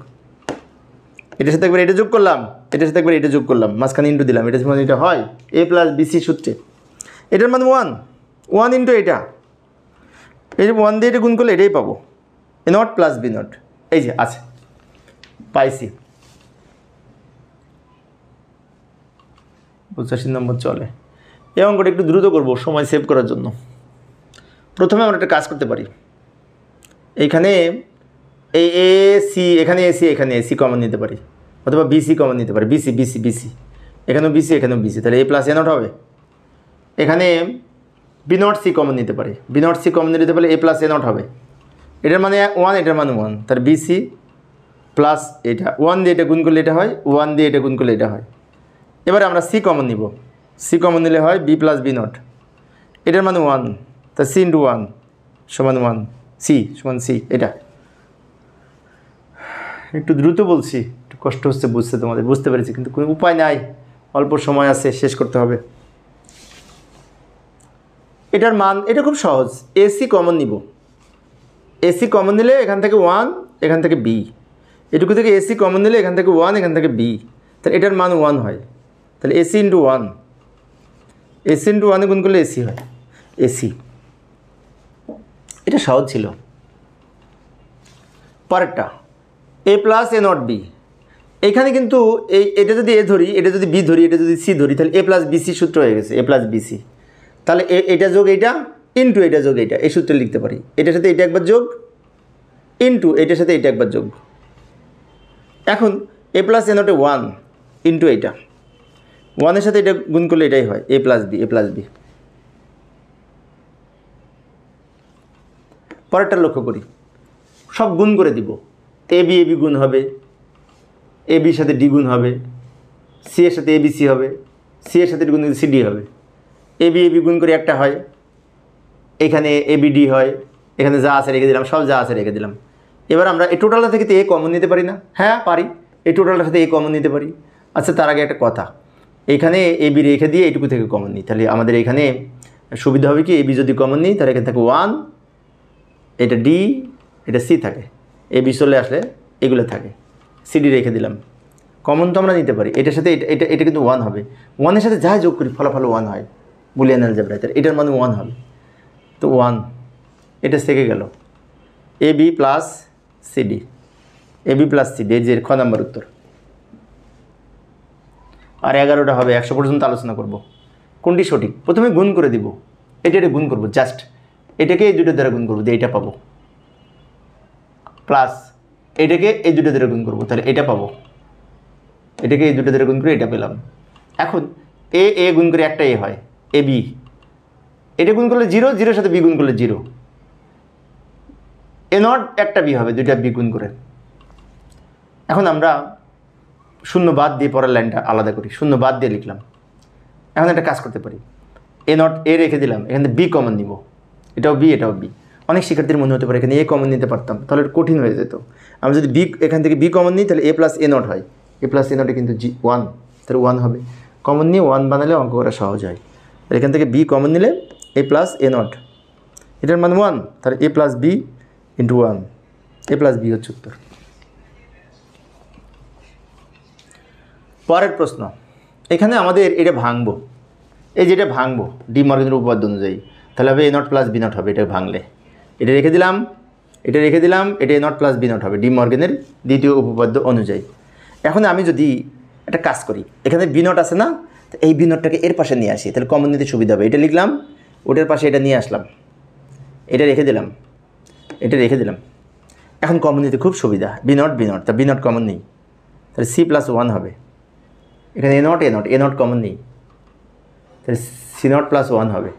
এটার সাথে একবার এটা যোগ করলাম, এটার সাথে একবার এটা যোগ করলাম, মাঝখানে ইন্টু দিলাম, এটা মানে এটা হয় এ প্লাস বিসি সূত্রে। এটার মানে 1 ইন্টু এটা, এই যে 1 দিয়ে এটা গুণ করলে এটাই পাবো, A not plus B not, এই যে আছে, পাইছি। 85 নম্বর চলে। এই অঙ্কটা একটু দ্রুত করব সময় সেভ করার জন্য। প্রথমে আমরা একটা কাজ করতে পারি, এইখানে এই এ সি, এখানে এসি, এখানে এসি কমন নিতে পারি, অথবা বিসি কমন নিতে পারি, বিসি বিসি বিসি, এখানেও বিসি এখানেও বিসি, তাহলে এ প্লাস এ নট হবে। এখানে বি নট সি কমন নিতে পারি, বি নট সি কমন নিতে পারলে এ প্লাস এ নট হবে। এটার মানে 1, এটার মানে 1, তাহলে বিসি প্লাস এটা 1 দিয়ে এটা গুণ করলে এটা হয়, 1 দিয়ে এটা গুণ করলে এটা হয়। এবারে আমরা সি কমন নিব, সি কমন নিলে হয় বি প্লাস বি নট, এটার মানে 1, তা সি ইন্টু 1 সমান 1, সি সমান সি। এটা একটু দ্রুত বলছি, একটু কষ্ট হচ্ছে বুঝতে, তোমাদের বুঝতে পেরেছি, কিন্তু কোনো উপায় নাই, অল্প সময় আছে, শেষ করতে হবে। এটার মান, এটা খুব সহজ, এসি কমন নিব, এসি কমন নিলে এখান থেকে 1, এখান থেকে বি, এটুকু থেকে এসি কমন নিলে এখান থেকে 1, এখান থেকে বি, তাহলে এটার মান 1 হয়। তাহলে এসি ইন্টু 1, এসি ইন্টু 1 গুণ করলে এসি হয়, এসি। এটা সহজ ছিল। পরেরটা এ প্লাস এ নট বি, এখানে কিন্তু এটা যদি এ ধরি, এটা যদি বি ধরি, এটা যদি সি ধরি, তাহলে এ প্লাস বিসি সূত্র হয়ে গেছে, এ প্লাস বিসি। তাহলে এটা যোগ এটা ইন্টু এটা যোগ এটা, এই সূত্রে লিখতে পারি। এটার সাথে এটা একবার যোগ ইন্টু এটার সাথে এটা একবার যোগ। এখন এ প্লাস এ নটে 1 ইন্টু এটা, 1-এর সাথে এটা গুণ করলে এটাই হয় এ প্লাস বি, এ প্লাস বি। পরেরটা লক্ষ্য করি, সব গুণ করে দিব, এ বি গুণ হবে, এ বির সাথে ডি গুণ হবে, সি এর সাথে এ বি সি হবে, সি এর সাথে গুণ সি ডি হবে। এ বি গুণ করে একটা হয়, এখানে এ বি ডি হয়, এখানে যা আছে রেখে দিলাম, সব যা আছে রেখে দিলাম। এবার আমরা এই টোটালটা থেকে তো এ কমন নিতে পারি না? হ্যাঁ পারি, এই টোটালটার সাথে এ কমন নিতে পারি। আচ্ছা, তার আগে একটা কথা, এখানে এ বি রেখে দিয়ে এইটুকু থেকে কমন নিই, তাহলে আমাদের এখানে সুবিধা হবে কি, এ বি যদি কমন নিই তাহলে এখানে থাকে 1, এটা ডি, এটা সি থাকে, এ বি চলে আসলে এগুলো থাকে, সিডি রেখে দিলাম। কমন তো আমরা নিতে পারি, এটার সাথে এটা এটা কিন্তু 1 হবে, 1-এর সাথে যা যোগ করি ফলাফল 1 হয় বুলিয়ান অ্যালজেব্রায়, তাহলে এটার মানে 1 হবে, তো 1 এটা থেকে গেল। এ বি প্লাস সিডি, এ বি প্লাস সিডি, এই যে খ নাম্বার উত্তর। আর 11টা হবে, 100 পর্যন্ত আলোচনা করব। কোনটি সঠিক? প্রথমে গুণ করে দিব, এটা গুণ করব, জাস্ট এটাকে এই দুটো দ্বারা গুণ করবো, দিয়ে এটা পাবো, প্লাস এটাকে এই দুটো দ্বারা গুণ করবো, তাহলে এটা পাবো, এটাকে এই দুটো দ্বারা গুণ করে এটা পেলাম। এখন এ গুণ করে একটা এ হয়, এ বি, এটা গুণ করলে 0, 0-এর সাথে বি গুণ করলে 0, এ নট একটা বি হবে, দুইটা বি গুণ করে। এখন আমরা শূন্য বাদ দিয়ে পরের লাইনটা আলাদা করি, শূন্য বাদ দিয়ে লিখলাম। এখন একটা কাজ করতে পারি, এ নট এ রেখে দিলাম, এখান থেকে বি কমন নিব, এটাও বি এটাও বি। অনেক শিক্ষার্থীর মনে হতে পারে এখানে এ কমন নিতে পারতাম, তাহলে কঠিন হয়ে যেত। আমি যদি বি এখান থেকে বি কমন নিই তাহলে এ প্লাস এ নট হয়, এ প্লাস এ নটে কিন্তু জি 1, তাহলে 1 হবে। কমন নিয়ে 1 বানালে অঙ্ক করা সহজ হয়। এখান থেকে বি কমন নিলে এ প্লাস এ নট, এটার মান 1, তাহলে এ প্লাস বি ইন্টু 1, এ প্লাস বি হচ্ছে উত্তর। পরের প্রশ্ন, এখানে আমাদের এটা ভাঙবো, এই যেটা ভাঙবো ডি মর্গেনের উপপাদ্য অনুযায়ী, তাহলে হবে এ নট প্লাস বি নট হবে। এটা ভাঙলে এটা রেখে দিলাম, এটা রেখে দিলাম, এটা A not plus B not হবে ডি মর্গেনের দ্বিতীয় উপপাদ্য অনুযায়ী। এখন আমি যদি একটা কাজ করি, এখানে বি নট আছে না, তো এই বি নটটাকে এর পাশে নিয়ে আসি, তাহলে কমন নিতে সুবিধা হবে। এটা লিখলাম, ওটার পাশে এটা নিয়ে আসলাম, এটা রেখে দিলাম, এটা রেখে দিলাম। এখন কমন নিতে খুব সুবিধা, বি নট তা বি নট কমন নেই, তাহলে সি প্লাস 1 হবে। এখানে এ নট কমন নেই, তাহলে সি নট প্লাস 1 হবে।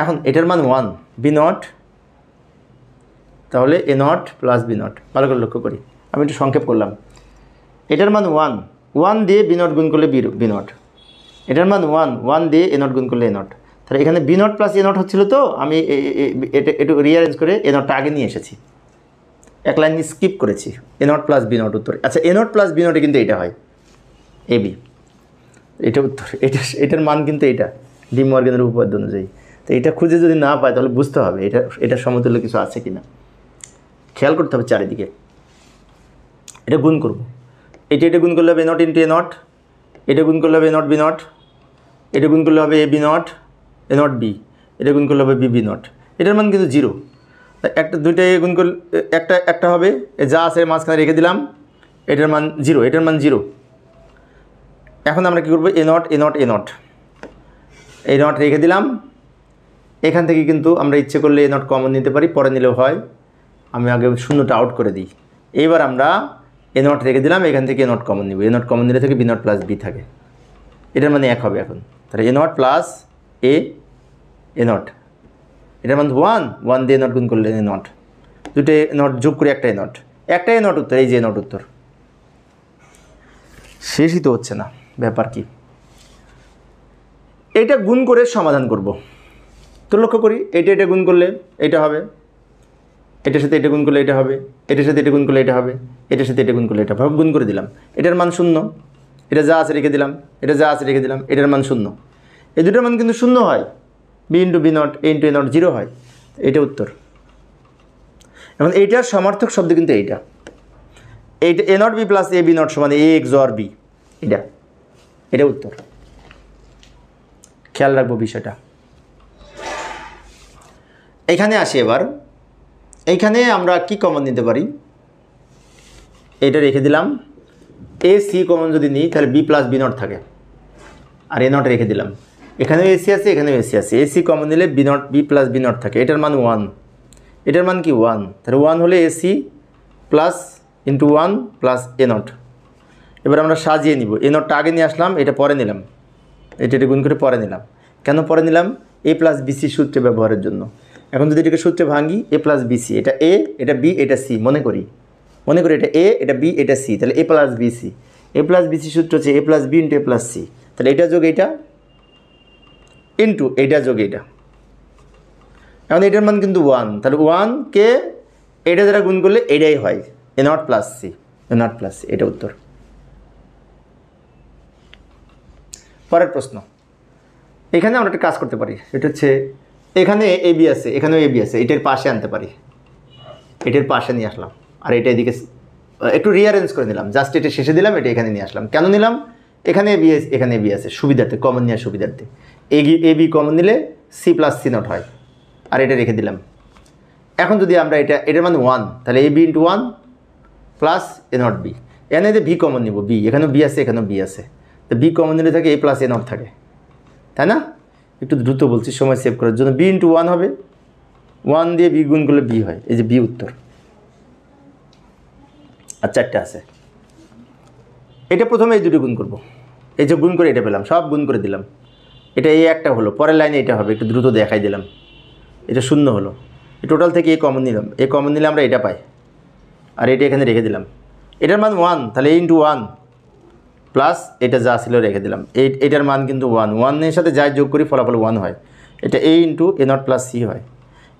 এখন এটার মান 1, বি নট, তাহলে A not plus B not. ভালো করে লক্ষ্য করি, আমি একটু সংক্ষেপ করলাম। এটার মান 1 দিয়ে বি নট গুণ করলে বি নট, এটার মান 1 দিয়ে এ নট গুণ করলে এ নট। তাহলে এখানে B not plus A not হচ্ছিল, তো আমি এটা একটু রিঅ্যারেঞ্জ করে এ নটটা আগে নিয়ে এসেছি, এক লাইন স্কিপ করেছি, এ নট প্লাস বি নট উত্তর। আচ্ছা, এ নট প্লাস বি নটে কিন্তু এটা হয় এ বি, এটা উত্তর। এটার মান কিন্তু এটা ডি মর্গেনের উপপাদ্য অনুযায়ী। তো এটা খুঁজে যদি না পায় তাহলে বুঝতে হবে এটার সমতুল্য কিছু আছে কিনা, খেয়াল করতে হবে চারিদিকে। এটা গুণ করব, এটা গুণ করলে হবে এ নট ইন্টু এ নট, এটা গুণ করলে হবে এ নট বি নট, এটা গুণ করলে হবে A B not A not B, এটা গুণ করলে হবে বি বি নট। এটার মান কিন্তু 0, দুইটাই গুণ করলে একটা হবে, যা আছে মাঝখানে রেখে দিলাম, এটার মান 0, এটার মান 0। এখন আমরা কী করবো, এ নট রেখে দিলাম। এখান থেকে কিন্তু আমরা ইচ্ছে করলে এ নট কমন নিতে পারি, পরে নিলেও হয়। আমি আগে শূন্যটা আউট করে দিই। এইবার আমরা এ নট রেখে দিলাম, এখান থেকে এ নট কমন নিব, এ নট কমন নিলে থেকে বি নট প্লাস বি থাকে, এটার মানে 1 হবে। এখন তাহলে A not plus A not, এটার মানে 1 দিয়ে এ নট গুণ করলে এ নট, দুটো এ নট যোগ করে একটা এ নট উত্তর। এই যে এ নট উত্তর। শেষই তো হচ্ছে না, ব্যাপার কি? এটা গুণ করে সমাধান করব। তো লক্ষ্য করি, এটা গুণ করলে এটা হবে, এটার সাথে এটা গুণ করলে এটা হবে, এটার সাথে এটা গুণ করলে এটা হবে, এটার সাথে এটা গুণ করলে এটা হবে, গুণ করে দিলাম। এটার মান 0, এটা যা আছে রেখে দিলাম, এটা যা আছে রেখে দিলাম, এটার মান 0। এই দুটোর মান কিন্তু 0 হয়, B into B not, A into A not 0 হয়, এটা উত্তর। এখন এইটার সমার্থক শব্দ কিন্তু এইটা A not B plus A B not সমান এ XOR বি, এটা উত্তর। খেয়াল রাখবো বিষয়টা। এখানে আসি এবার, এইখানে আমরা কি কমন নিতে পারি, এটা রেখে দিলাম। এ সি কমন যদি নিই তাহলে বি প্লাস বি নট থাকে, আর এ নট রেখে দিলাম। এখানেও এসি আছে, এখানেও এসি আছে, এসি কমন নিলে বি প্লাস বি নট থাকে, এটার মান 1, এটার মান কি 1, তাহলে 1 হলে AC plus into 1 plus A not. এবার আমরা সাজিয়ে নিব, এ নটটা আগে নিয়ে আসলাম, এটা পরে নিলাম, এটা গুণ করে পরে নিলাম। কেন পরে নিলাম? এ প্লাস বিসি সূত্রে ব্যবহারের জন্য। এখন যদি এটাকে সূত্রে ভাঙি, এ প্লাস বিসি, এটা এ, এটা বি, এটা সি, মনে করি এটা এ, এটা বি, এটা সি, তাহলে এ প্লাস বিসি। এ প্লাস বিসি সূত্র হচ্ছে এ প্লাস বি ইন্টু এ প্লাস সি, তাহলে এটা যোগ এটা ইন্টু এটা যোগ এটা। এখন এটার মান কিন্তু 1, তাহলে 1কে এটা দ্বারা গুণ করলে এটাই হয়, এ নট প্লাস সি, এটা উত্তর। পরের প্রশ্ন, এখানে আমরা একটা কাজ করতে পারি, এটা হচ্ছে এখানে এ বি আছে, এখানেও এ বি আছে, এটার পাশে আনতে পারি, এটার পাশে নিয়ে আসলাম, আর এটা এদিকে একটু রিঅ্যারেঞ্জ করে নিলাম, জাস্ট এটা শেষে দিলাম, এটা এখানে নিয়ে আসলাম। কেন নিলাম? এখানে এ বি আছে, এখানে এ বি আছে, সুবিধার্থে, কমন নেওয়ার সুবিধার্থে। এ বি কমন নিলে সি প্লাস সি নট হয়, আর এটা রেখে দিলাম। এখন যদি আমরা এটার মানে 1, তাহলে A B into 1 plus A not B. এখানে ভি কমন নিব, বি, এখানেও বি আছে, এখানেও বি আছে, তো বি কমন নিলে থাকে এ প্লাস এ নট থাকে, তাই না? একটু দ্রুত বলছি সময় সেভ করার জন্য। বি ইন্টু 1 হবে, 1 দিয়ে বি গুণ করলে বি হয়, এই যে বি উত্তর। আর 4টে আছে, এটা প্রথমে এই দুটো গুণ করব, এই যে গুণ করে এটা পেলাম, সব গুণ করে দিলাম। এটা এই একটা হলো, পরের লাইনে এটা হবে, একটু দ্রুত দেখাই দিলাম। এটা 0 হলো, টোটাল থেকে এ কমন নিলাম, এ কমন নিলে আমরা এটা পাই, আর এটা এখানে রেখে দিলাম। এটার মান 1, তাহলে এ ইন্টু 1 প্লাস এটা যা ছিল রেখে দিলাম, এটার মান কিন্তু 1, 1-এর সাথে যাই যোগ করি ফলাফল 1 হয়। এটা A into A not plus C হয়।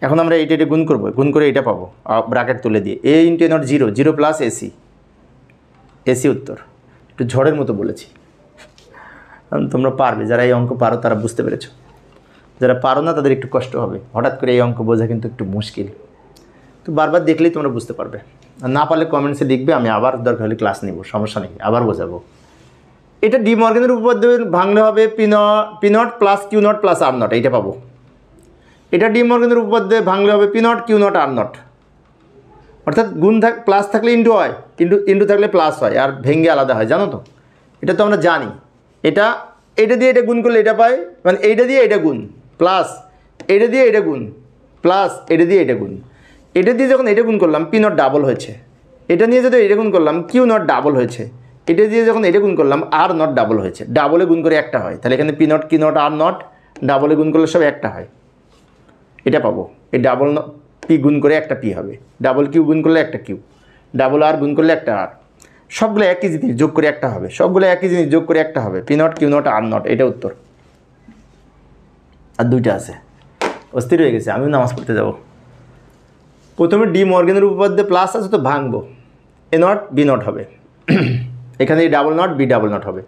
এখন আমরা এটা গুণ করবো, গুণ করে এটা পাবো ব্র্যাকেট তুলে দিয়ে, A into A not 0, 0 plus AC, AC উত্তর। একটু ঝড়ের মতো বলেছি, তোমরা পারবে, যারা এই অঙ্ক পারো তারা বুঝতে পেরেছো, যারা পারো না তাদের একটু কষ্ট হবে, হঠাৎ করে এই অঙ্ক বোঝা কিন্তু একটু মুশকিল। তো বারবার দেখলেই তোমরা বুঝতে পারবে, আর না পারলে কমেন্টসে লিখবে, আমি আবার দরকার হলে ক্লাস নিব, সমস্যা নেই, আবার বোঝাবো। এটা ডি মর্গানের উপপাদ্য ভাঙলে হবে P not plus Q not plus R not, এইটা পাবো। এটা ডি মর্গানের উপপাদ্যে ভাঙলে হবে P not Q not R not, অর্থাৎ গুণ প্লাস থাকলে ইন্টু হয়, কিন্তু ইন্টু থাকলে প্লাস হয়, আর ভেঙে আলাদা হয়, জানো তো, এটা তো আমরা জানি। এটা দিয়ে এটা গুণ করলে এটা পাই, মানে এইটা দিয়ে এটা গুণ প্লাস এটা দিয়ে এটা গুণ প্লাস এটা দিয়ে এটা গুণ, এটা দিয়ে যখন এটা গুণ করলাম পি নট ডাবল হয়েছে, এটা নিয়ে যদি এটা গুণ করলাম কিউ নট ডাবল হয়েছে, এটা দিয়ে যখন এটা গুণ করলাম আর নট ডাবল হয়েছে, ডাবলে গুণ করে একটা হয়, তাহলে এখানে P not Q not R not ডাবলে গুণ করলে সব একটা হয়, এটা পাবো। এই ডাবল পি গুণ করে একটা পি হবে, ডাবল কিউ গুণ করলে একটা কিউ, ডাবল আর গুণ করলে একটা আর, সবগুলো একই জিনিস যোগ করে একটা হবে, সবগুলো একই জিনিস যোগ করে একটা হবে, P not Q not R not, এটা উত্তর। আর দুইটা আছে, অস্থির হয়ে গেছে, আমিও নামাজ পড়তে যাব। প্রথমে ডি মর্গানের উপপাদ্যে প্লাস আছে তো ভাঙবো, এ নট বি নট হবে, এখানে এই double not B double not হবে,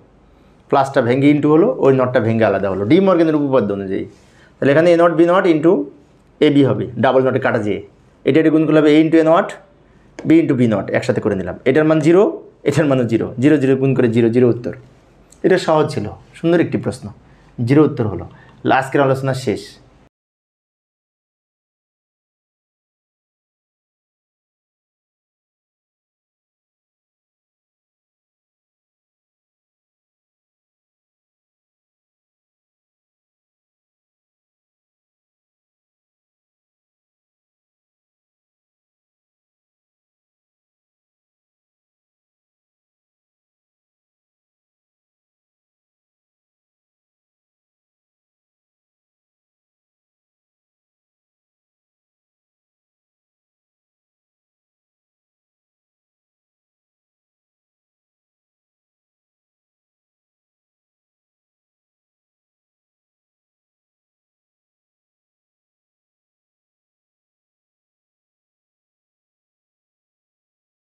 প্লাসটা ভেঙে ইন্টু হলো, ওই নটটা ভেঙে আলাদা হলো ডি মর্গানের উপপাদ্য অনুযায়ী। তাহলে এখানে A not B not into A B হবে, ডাবল নটে কাটা যেয়ে এটা গুণ করলে হবে A into A not B into B not, একসাথে করে নিলাম, এটার মান 0, এটার মানও 0, 0 0 গুণ করে 0 0 উত্তর। এটা সহজ ছিল, সুন্দর একটি প্রশ্ন, 0 উত্তর হলো। আজকের আলোচনা শেষ।